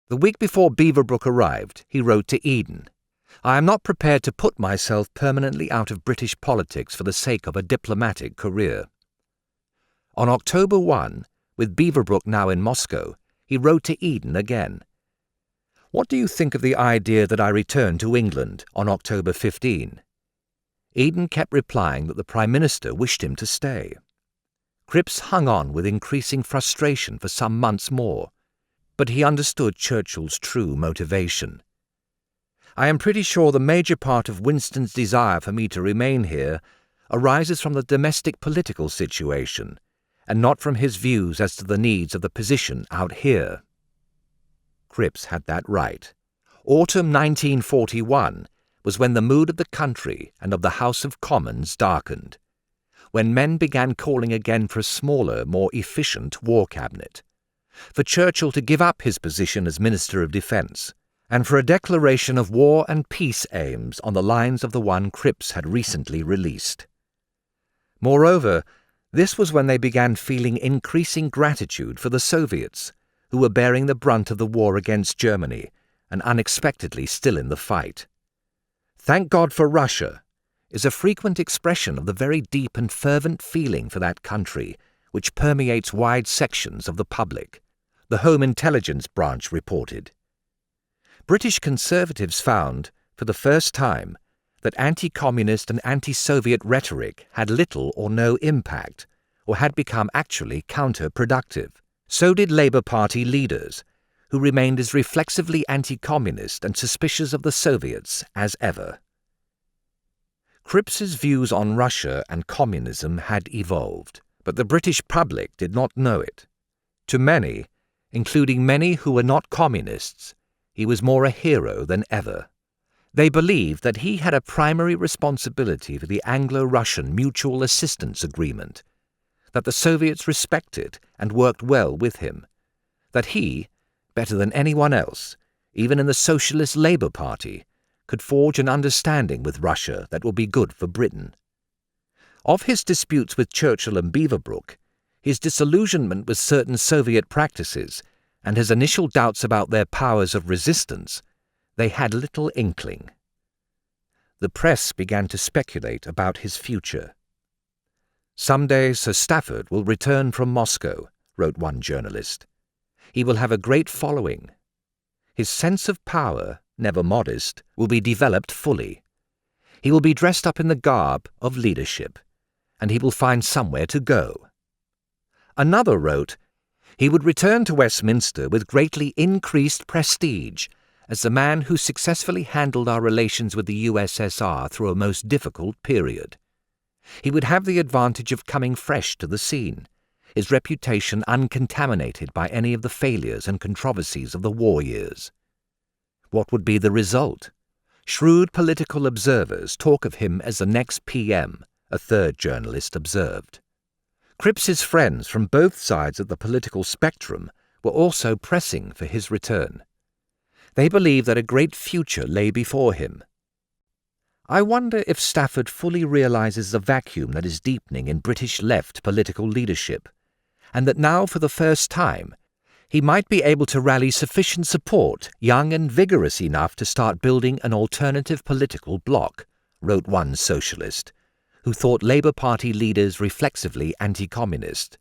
Speaker 1: The week before Beaverbrook arrived, he wrote to Eden, "I am not prepared to put myself permanently out of British politics for the sake of a diplomatic career." On October 1, with Beaverbrook now in Moscow, he wrote to Eden again. "What do you think of the idea that I return to England on October 15? Eden kept replying that the Prime Minister wished him to stay. Cripps hung on with increasing frustration for some months more, but he understood Churchill's true motivation. "I am pretty sure the major part of Winston's desire for me to remain here arises from the domestic political situation, and not from his views as to the needs of the position out here." Cripps had that right. Autumn 1941 was when the mood of the country and of the House of Commons darkened, when men began calling again for a smaller, more efficient war cabinet, for Churchill to give up his position as Minister of Defence, and for a declaration of war and peace aims on the lines of the one Cripps had recently released. Moreover, this was when they began feeling increasing gratitude for the Soviets, who were bearing the brunt of the war against Germany and unexpectedly still in the fight. "Thank God for Russia" is a frequent expression of the very deep and fervent feeling for that country which permeates wide sections of the public, the Home Intelligence Branch reported. British Conservatives found, for the first time, that anti-communist and anti-Soviet rhetoric had little or no impact, or had become actually counterproductive. So did Labour Party leaders, who remained as reflexively anti-communist and suspicious of the Soviets as ever. Cripps's views on Russia and communism had evolved, but the British public did not know it. To many, including many who were not communists, he was more a hero than ever. They believed that he had a primary responsibility for the Anglo-Russian Mutual Assistance Agreement, that the Soviets respected and worked well with him, that he, better than anyone else, even in the Socialist Labour Party, could forge an understanding with Russia that would be good for Britain. Of his disputes with Churchill and Beaverbrook, his disillusionment with certain Soviet practices, and his initial doubts about their powers of resistance, they had little inkling. The press began to speculate about his future. "Someday Sir Stafford will return from Moscow," wrote one journalist. "He will have a great following. His sense of power, never modest, will be developed fully. He will be dressed up in the garb of leadership, and he will find somewhere to go." Another wrote, "He would return to Westminster with greatly increased prestige, as the man who successfully handled our relations with the USSR through a most difficult period. He would have the advantage of coming fresh to the scene, his reputation uncontaminated by any of the failures and controversies of the war years. What would be the result? Shrewd political observers talk of him as the next PM," a third journalist observed. Cripps's friends from both sides of the political spectrum were also pressing for his return. They believed that a great future lay before him. I wonder if Stafford fully realizes the vacuum that is deepening in British left political leadership, and that now for the first time he might be able to rally sufficient support, young and vigorous enough to start building an alternative political bloc, wrote one socialist, who thought Labour Party leaders reflexively anti-communist,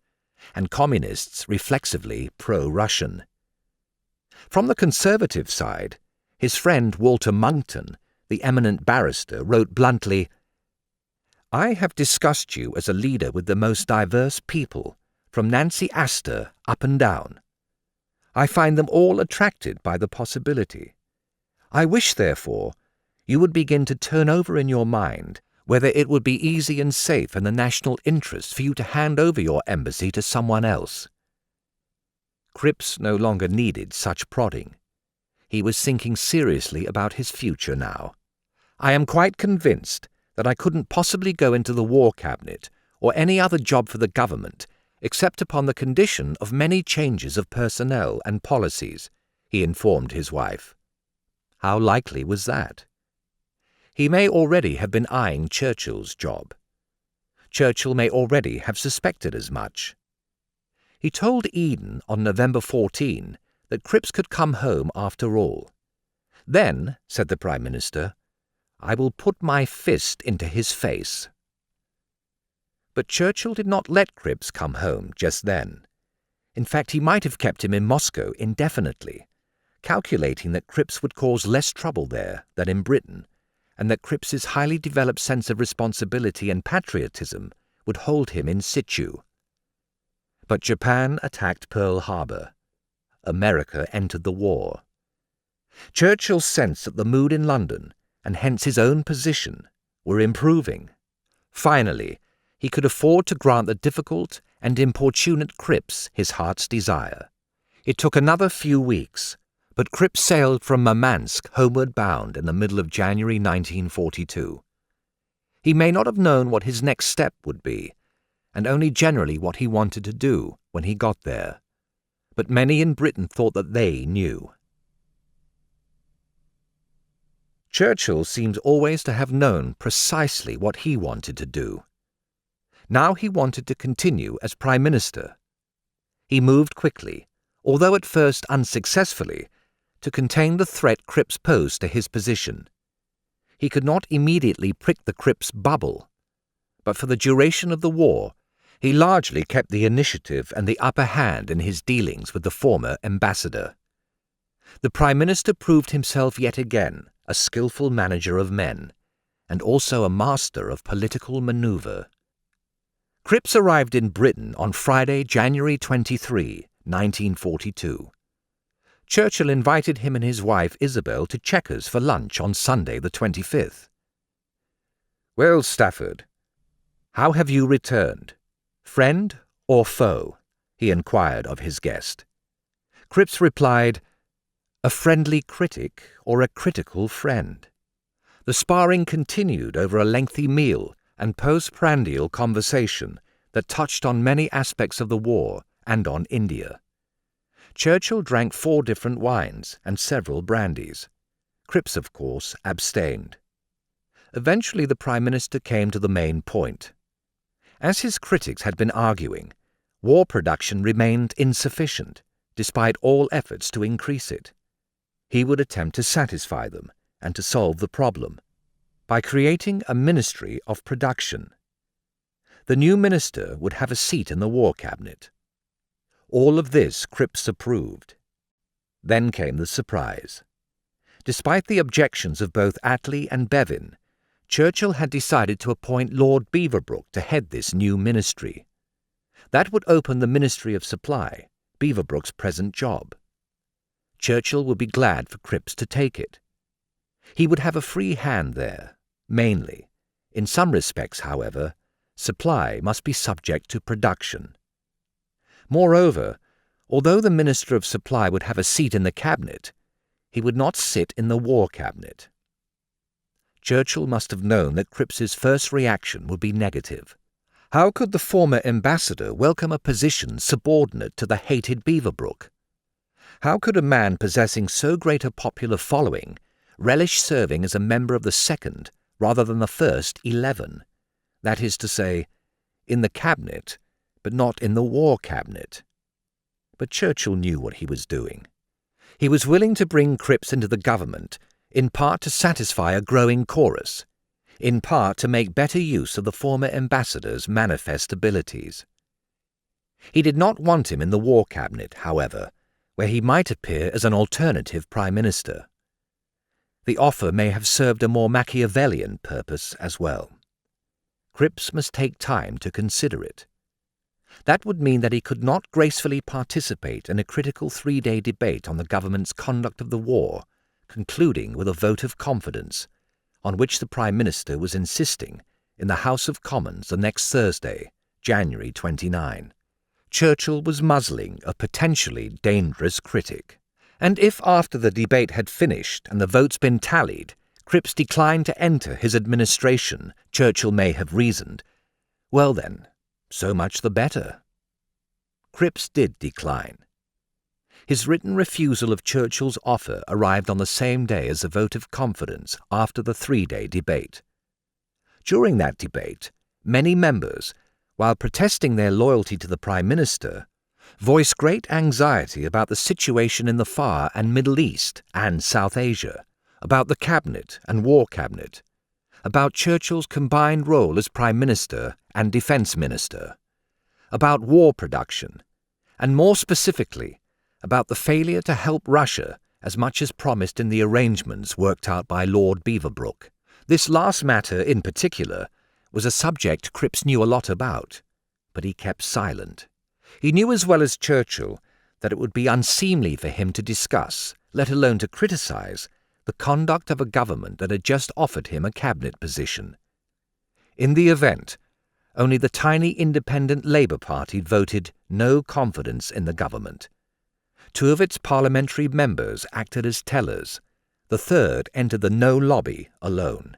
Speaker 1: and communists reflexively pro-Russian. From the Conservative side, his friend Walter Monckton, the eminent barrister, wrote bluntly, "I have discussed you as a leader with the most diverse people, from Nancy Astor up and down. I find them all attracted by the possibility. I wish, therefore, you would begin to turn over in your mind whether it would be easy and safe in the national interest for you to hand over your embassy to someone else." Cripps no longer needed such prodding. He was thinking seriously about his future now. "I am quite convinced that I couldn't possibly go into the War Cabinet or any other job for the government except upon the condition of many changes of personnel and policies," he informed his wife. How likely was that? He may already have been eyeing Churchill's job. Churchill may already have suspected as much. He told Eden on November 14 that Cripps could come home after all. "Then," said the Prime Minister, "I will put my fist into his face." But Churchill did not let Cripps come home just then. In fact, he might have kept him in Moscow indefinitely, calculating that Cripps would cause less trouble there than in Britain, and that Cripps's highly developed sense of responsibility and patriotism would hold him in situ. But Japan attacked Pearl Harbor. America entered the war. Churchill sensed that the mood in London, and hence his own position, were improving. Finally, he could afford to grant the difficult and importunate Cripps his heart's desire. It took another few weeks, but Cripps sailed from Murmansk homeward bound in the middle of January 1942. He may not have known what his next step would be, and only generally what he wanted to do when he got there. But many in Britain thought that they knew. Churchill seems always to have known precisely what he wanted to do. Now he wanted to continue as Prime Minister. He moved quickly, although at first unsuccessfully, to contain the threat Cripps posed to his position. He could not immediately prick the Cripps bubble, but for the duration of the war, he largely kept the initiative and the upper hand in his dealings with the former ambassador. The Prime Minister proved himself yet again a skillful manager of men, and also a master of political manoeuvre. Cripps arrived in Britain on Friday, January 23, 1942. Churchill invited him and his wife Isabel to Chequers for lunch on Sunday the 25th. "Well, Stafford, how have you returned? Friend or foe?" he inquired of his guest. Cripps replied, "A friendly critic or a critical friend." The sparring continued over a lengthy meal and postprandial conversation that touched on many aspects of the war and on India. Churchill drank 4 different wines and several brandies. Cripps, of course, abstained. Eventually the Prime Minister came to the main point. As his critics had been arguing, war production remained insufficient, despite all efforts to increase it. He would attempt to satisfy them and to solve the problem by creating a Ministry of Production. The new minister would have a seat in the War Cabinet. All of this Cripps approved. Then came the surprise. Despite the objections of both Attlee and Bevin, Churchill had decided to appoint Lord Beaverbrook to head this new ministry. That would open the Ministry of Supply, Beaverbrook's present job. Churchill would be glad for Cripps to take it. He would have a free hand there, mainly. In some respects, however, supply must be subject to production. Moreover, although the Minister of Supply would have a seat in the Cabinet, he would not sit in the War Cabinet. Churchill must have known that Cripps's first reaction would be negative. How could the former ambassador welcome a position subordinate to the hated Beaverbrook? How could a man possessing so great a popular following relish serving as a member of the second rather than the first 11? That is to say, in the Cabinet, but not in the War Cabinet. But Churchill knew what he was doing. He was willing to bring Cripps into the government, in part to satisfy a growing chorus, in part to make better use of the former ambassador's manifest abilities. He did not want him in the War Cabinet, however, where he might appear as an alternative Prime Minister. The offer may have served a more Machiavellian purpose as well. Cripps must take time to consider it. That would mean that he could not gracefully participate in a critical 3-day debate on the government's conduct of the war, concluding with a vote of confidence, on which the Prime Minister was insisting, in the House of Commons the next Thursday, January 29. Churchill was muzzling a potentially dangerous critic. And if after the debate had finished and the votes been tallied, Cripps declined to enter his administration, Churchill may have reasoned, well then, so much the better. Cripps did decline. His written refusal of Churchill's offer arrived on the same day as the vote of confidence after the 3-day debate. During that debate, many members, while protesting their loyalty to the Prime Minister, voiced great anxiety about the situation in the Far and Middle East and South Asia, about the Cabinet and War Cabinet, about Churchill's combined role as Prime Minister and Defence Minister, about war production, and more specifically, about the failure to help Russia as much as promised in the arrangements worked out by Lord Beaverbrook. This last matter in particular was a subject Cripps knew a lot about, but he kept silent. He knew as well as Churchill that it would be unseemly for him to discuss, let alone to criticise, the conduct of a government that had just offered him a cabinet position. In the event, only the tiny independent Labour Party voted no confidence in the government. 2 of its parliamentary members acted as tellers. The third entered the no lobby alone.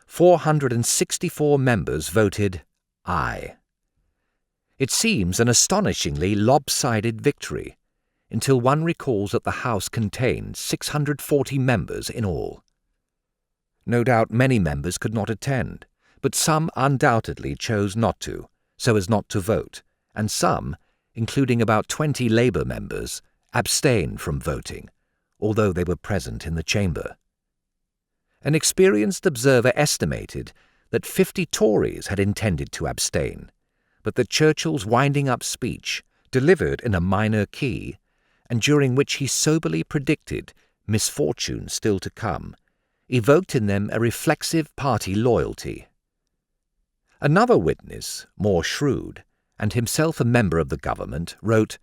Speaker 1: 464 members voted aye. It seems an astonishingly lopsided victory, until one recalls that the House contained 640 members in all. No doubt many members could not attend, but some undoubtedly chose not to, so as not to vote, and some, including about 20 Labour members, abstained from voting, although they were present in the chamber. An experienced observer estimated that 50 Tories had intended to abstain, but that Churchill's winding-up speech, delivered in a minor key, and during which he soberly predicted misfortune still to come, evoked in them a reflexive party loyalty. Another witness, more shrewd, and himself a member of the government, wrote,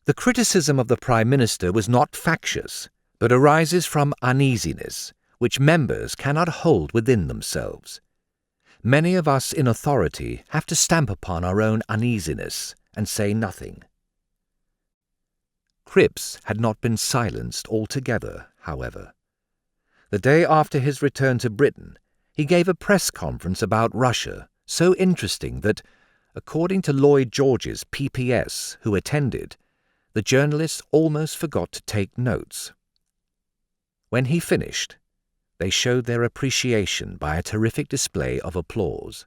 Speaker 1: "The criticism of the Prime Minister was not factious, but arises from uneasiness, which members cannot hold within themselves. Many of us in authority have to stamp upon our own uneasiness and say nothing." Cripps had not been silenced altogether, however. The day after his return to Britain, he gave a press conference about Russia, so interesting that, according to Lloyd George's PPS, who attended, the journalists almost forgot to take notes. When he finished, they showed their appreciation by a terrific display of applause.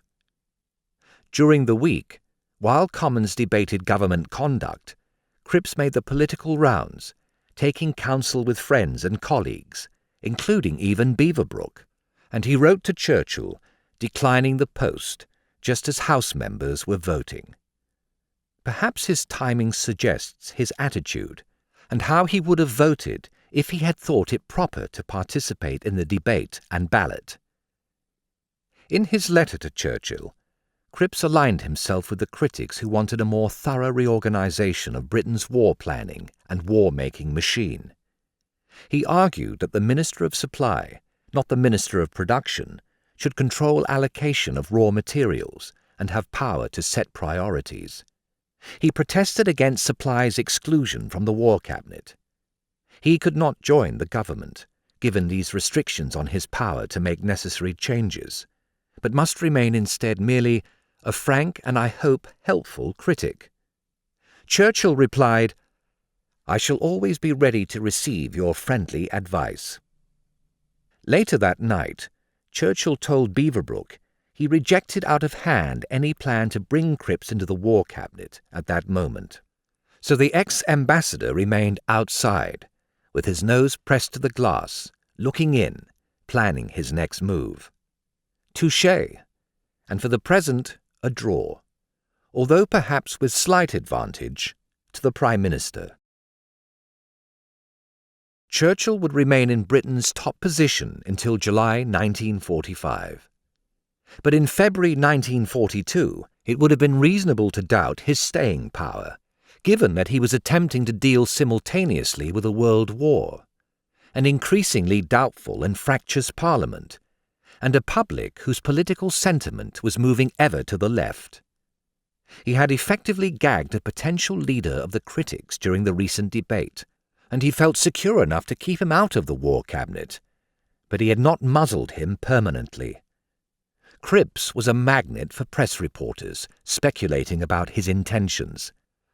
Speaker 1: During the week, while Commons debated government conduct, Cripps made the political rounds, taking counsel with friends and colleagues, including even Beaverbrook, and he wrote to Churchill, declining the post, just as House members were voting. Perhaps his timing suggests his attitude, and how he would have voted if he had thought it proper to participate in the debate and ballot. In his letter to Churchill, Cripps aligned himself with the critics who wanted a more thorough reorganization of Britain's war planning and war-making machine. He argued that the Minister of Supply, not the Minister of Production, should control allocation of raw materials and have power to set priorities. He protested against Supply's exclusion from the War Cabinet. He could not join the government, given these restrictions on his power to make necessary changes, but must remain instead merely a frank and, I hope, helpful critic. Churchill replied, "I shall always be ready to receive your friendly advice." Later that night, Churchill told Beaverbrook he rejected out of hand any plan to bring Cripps into the War Cabinet at that moment. So the ex-ambassador remained outside, with his nose pressed to the glass, looking in, planning his next move. Touché, and for the present a draw, although perhaps with slight advantage to the Prime Minister. Churchill would remain in Britain's top position until July 1945. But in February 1942, it would have been reasonable to doubt his staying power, given that he was attempting to deal simultaneously with a world war, an increasingly doubtful and fractious parliament, and a public whose political sentiment was moving ever to the left. He had effectively gagged a potential leader of the critics during the recent debate, and he felt secure enough to keep him out of the War Cabinet, but he had not muzzled him permanently. Cripps was a magnet for press reporters speculating about his intentions.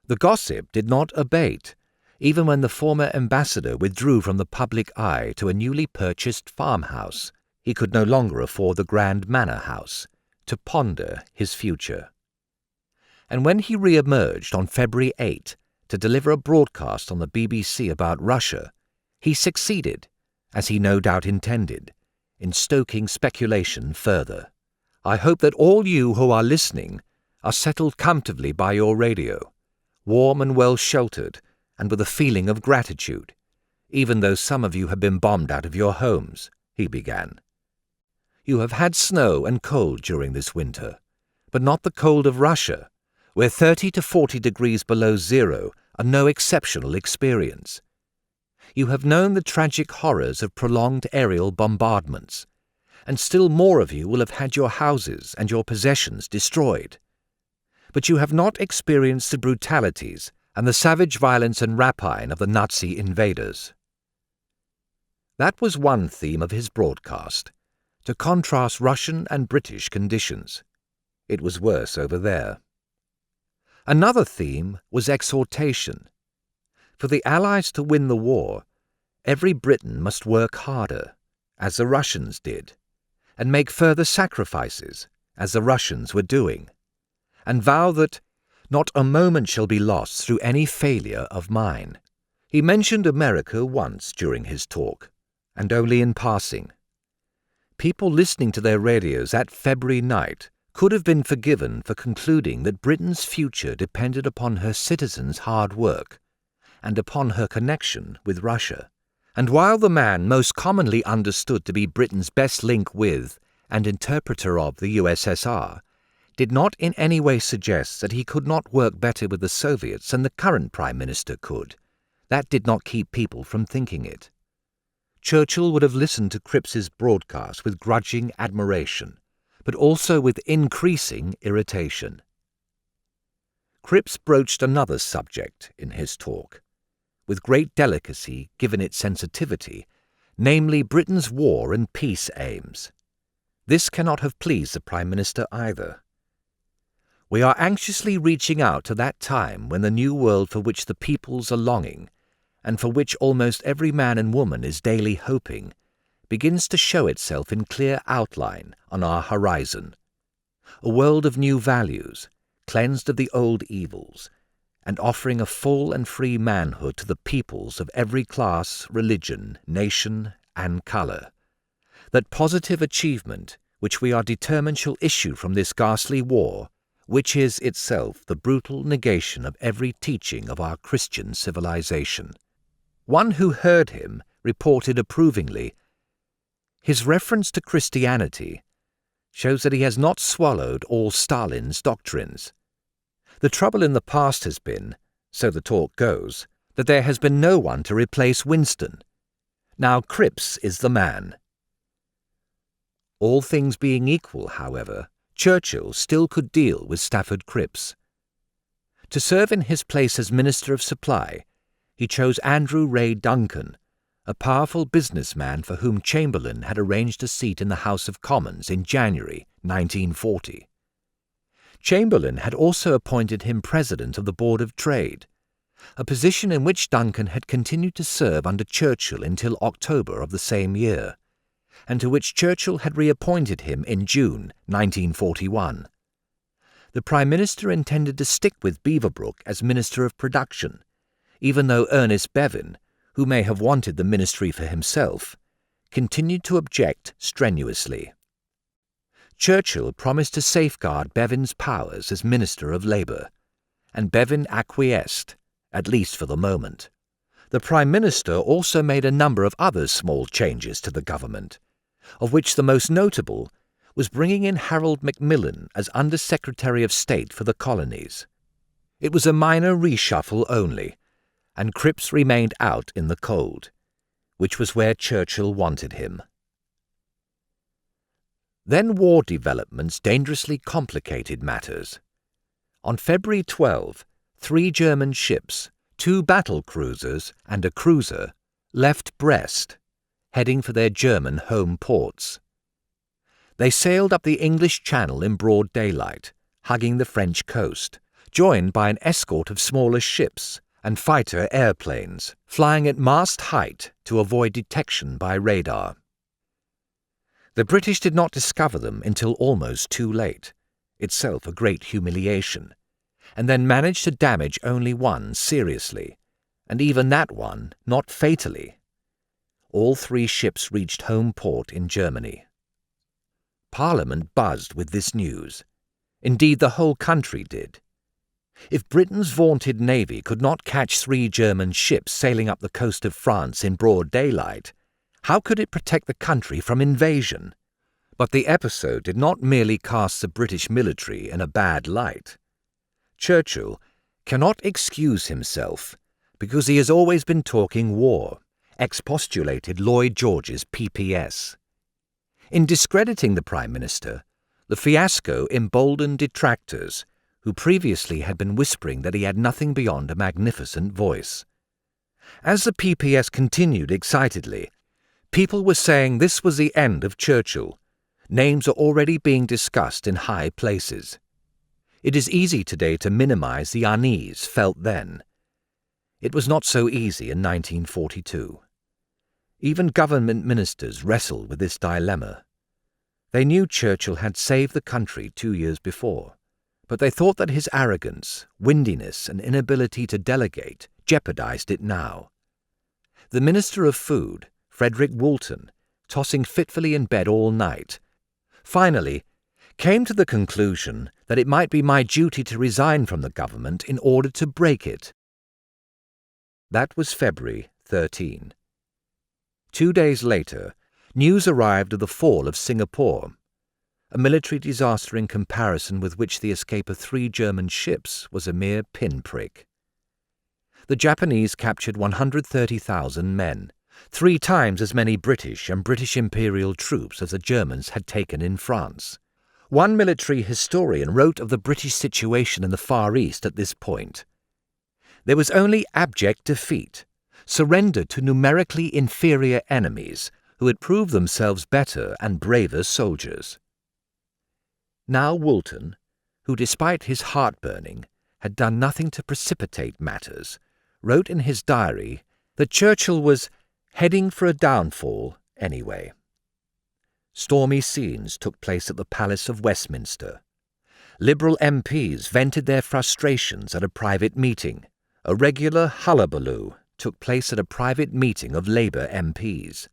Speaker 1: The gossip did not abate, even when the former ambassador withdrew from the public eye to a newly purchased farmhouse — he could no longer afford the grand manor house — to ponder his future. And when he re-emerged on February 8 to deliver a broadcast on the BBC about Russia, he succeeded, as he no doubt intended, in stoking speculation further. I hope that all you who are listening are settled comfortably by your radio, warm and well sheltered, and with a feeling of gratitude, even though some of you have been bombed out of your homes, he began. You have had snow and cold during this winter, but not the cold of Russia, where 30 to 40 degrees below zero are no exceptional experience. You have known the tragic horrors of prolonged aerial bombardments, and still more of you will have had your houses and your possessions destroyed. But you have not experienced the brutalities and the savage violence and rapine of the Nazi invaders. That was one theme of his broadcast, to contrast Russian and British conditions. It was worse over there. Another theme was exhortation. For the Allies to win the war, every Briton must work harder, as the Russians did, and make further sacrifices, as the Russians were doing, and vow that not a moment shall be lost through any failure of mine. He mentioned America once during his talk, and only in passing. People listening to their radios that February night could have been forgiven for concluding that Britain's future depended upon her citizens' hard work and upon her connection with Russia. And while the man most commonly understood to be Britain's best link with and interpreter of the USSR did not in any way suggest that he could not work better with the Soviets than the current Prime Minister could, that did not keep people from thinking it. Churchill would have listened to Cripps's broadcast with grudging admiration, but also with increasing irritation. Cripps broached another subject in his talk, with great delicacy given its sensitivity, namely Britain's war and peace aims. This cannot have pleased the Prime Minister either. We are anxiously reaching out to that time when the new world for which the peoples are longing, and for which almost every man and woman is daily hoping, begins to show itself in clear outline on our horizon. A world of new values, cleansed of the old evils, and offering a full and free manhood to the peoples of every class, religion, nation, and colour. That positive achievement which we are determined shall issue from this ghastly war, which is itself the brutal negation of every teaching of our Christian civilization. One who heard him reported approvingly, "His reference to Christianity shows that he has not swallowed all Stalin's doctrines. The trouble in the past has been, so the talk goes, that there has been no one to replace Winston. Now Cripps is the man." All things being equal, however, Churchill still could deal with Stafford Cripps. To serve in his place as Minister of Supply, he chose Andrew Ray Duncan, a powerful businessman for whom Chamberlain had arranged a seat in the House of Commons in January 1940. Chamberlain had also appointed him President of the Board of Trade, a position in which Duncan had continued to serve under Churchill until October of the same year, and to which Churchill had reappointed him in June 1941. The Prime Minister intended to stick with Beaverbrook as Minister of Production, even though Ernest Bevin, who may have wanted the ministry for himself, continued to object strenuously. Churchill promised to safeguard Bevin's powers as Minister of Labour, and Bevin acquiesced, at least for the moment. The Prime Minister also made a number of other small changes to the government, of which the most notable was bringing in Harold Macmillan as Under-Secretary of State for the colonies. It was a minor reshuffle only, and Cripps remained out in the cold, which was where Churchill wanted him. Then war developments dangerously complicated matters. On February 12, 3 German ships, 2 battle cruisers and a cruiser, left Brest, heading for their German home ports. They sailed up the English Channel in broad daylight, hugging the French coast, joined by an escort of smaller ships and fighter airplanes, flying at mast height to avoid detection by radar. The British did not discover them until almost too late, itself a great humiliation, and then managed to damage only one seriously, and even that one not fatally. All 3 ships reached home port in Germany. Parliament buzzed with this news. Indeed, the whole country did. If Britain's vaunted navy could not catch 3 German ships sailing up the coast of France in broad daylight, how could it protect the country from invasion? But the episode did not merely cast the British military in a bad light. Churchill cannot excuse himself because he has always been talking war, expostulated Lloyd George's PPS. In discrediting the Prime Minister, the fiasco emboldened detractors who previously had been whispering that he had nothing beyond a magnificent voice. As the PPS continued excitedly, people were saying this was the end of Churchill. Names are already being discussed in high places. It is easy today to minimize the unease felt then. It was not so easy in 1942. Even government ministers wrestled with this dilemma. They knew Churchill had saved the country 2 years before, but they thought that his arrogance, windiness, and inability to delegate jeopardized it now. The Minister of Food, Frederick Woolton, tossing fitfully in bed all night, finally came to the conclusion that it might be my duty to resign from the government in order to break it. That was February 13. 2 days later, news arrived of the fall of Singapore, a military disaster in comparison with which the escape of 3 German ships was a mere pinprick. The Japanese captured 130,000 men, 3 times as many British and British Imperial troops as the Germans had taken in France. One military historian wrote of the British situation in the Far East at this point. There was only abject defeat, surrender to numerically inferior enemies who had proved themselves better and braver soldiers. Now Woolton, who despite his heartburning had done nothing to precipitate matters, wrote in his diary that Churchill was heading for a downfall anyway. Stormy scenes took place at the Palace of Westminster. Liberal MPs vented their frustrations at a private meeting. A regular hullabaloo took place at a private meeting of Labour MPs.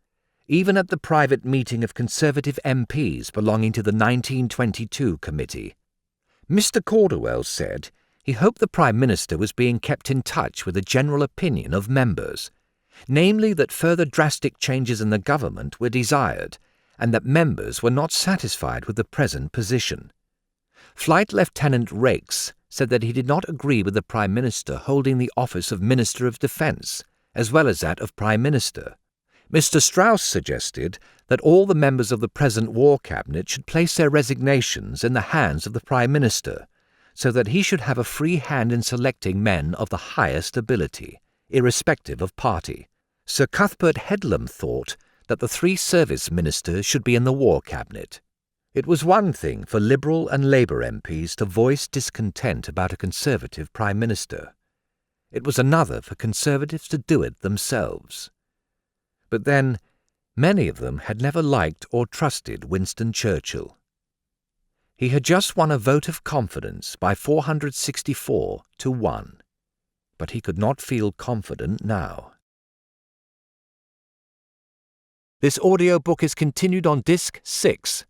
Speaker 1: Even at the private meeting of Conservative MPs belonging to the 1922 committee. Mr. Calderwell said he hoped the Prime Minister was being kept in touch with the general opinion of members, namely that further drastic changes in the government were desired and that members were not satisfied with the present position. Flight Lieutenant Raikes said that he did not agree with the Prime Minister holding the office of Minister of Defence, as well as that of Prime Minister. Mr. Strauss suggested that all the members of the present War Cabinet should place their resignations in the hands of the Prime Minister, so that he should have a free hand in selecting men of the highest ability, irrespective of party. Sir Cuthbert Headlam thought that the 3 service ministers should be in the War Cabinet. It was one thing for Liberal and Labour MPs to voice discontent about a Conservative Prime Minister. It was another for Conservatives to do it themselves. But then, many of them had never liked or trusted Winston Churchill. He had just won a vote of confidence by 464 to 1, but he could not feel confident now. This audiobook is continued on Disc 6.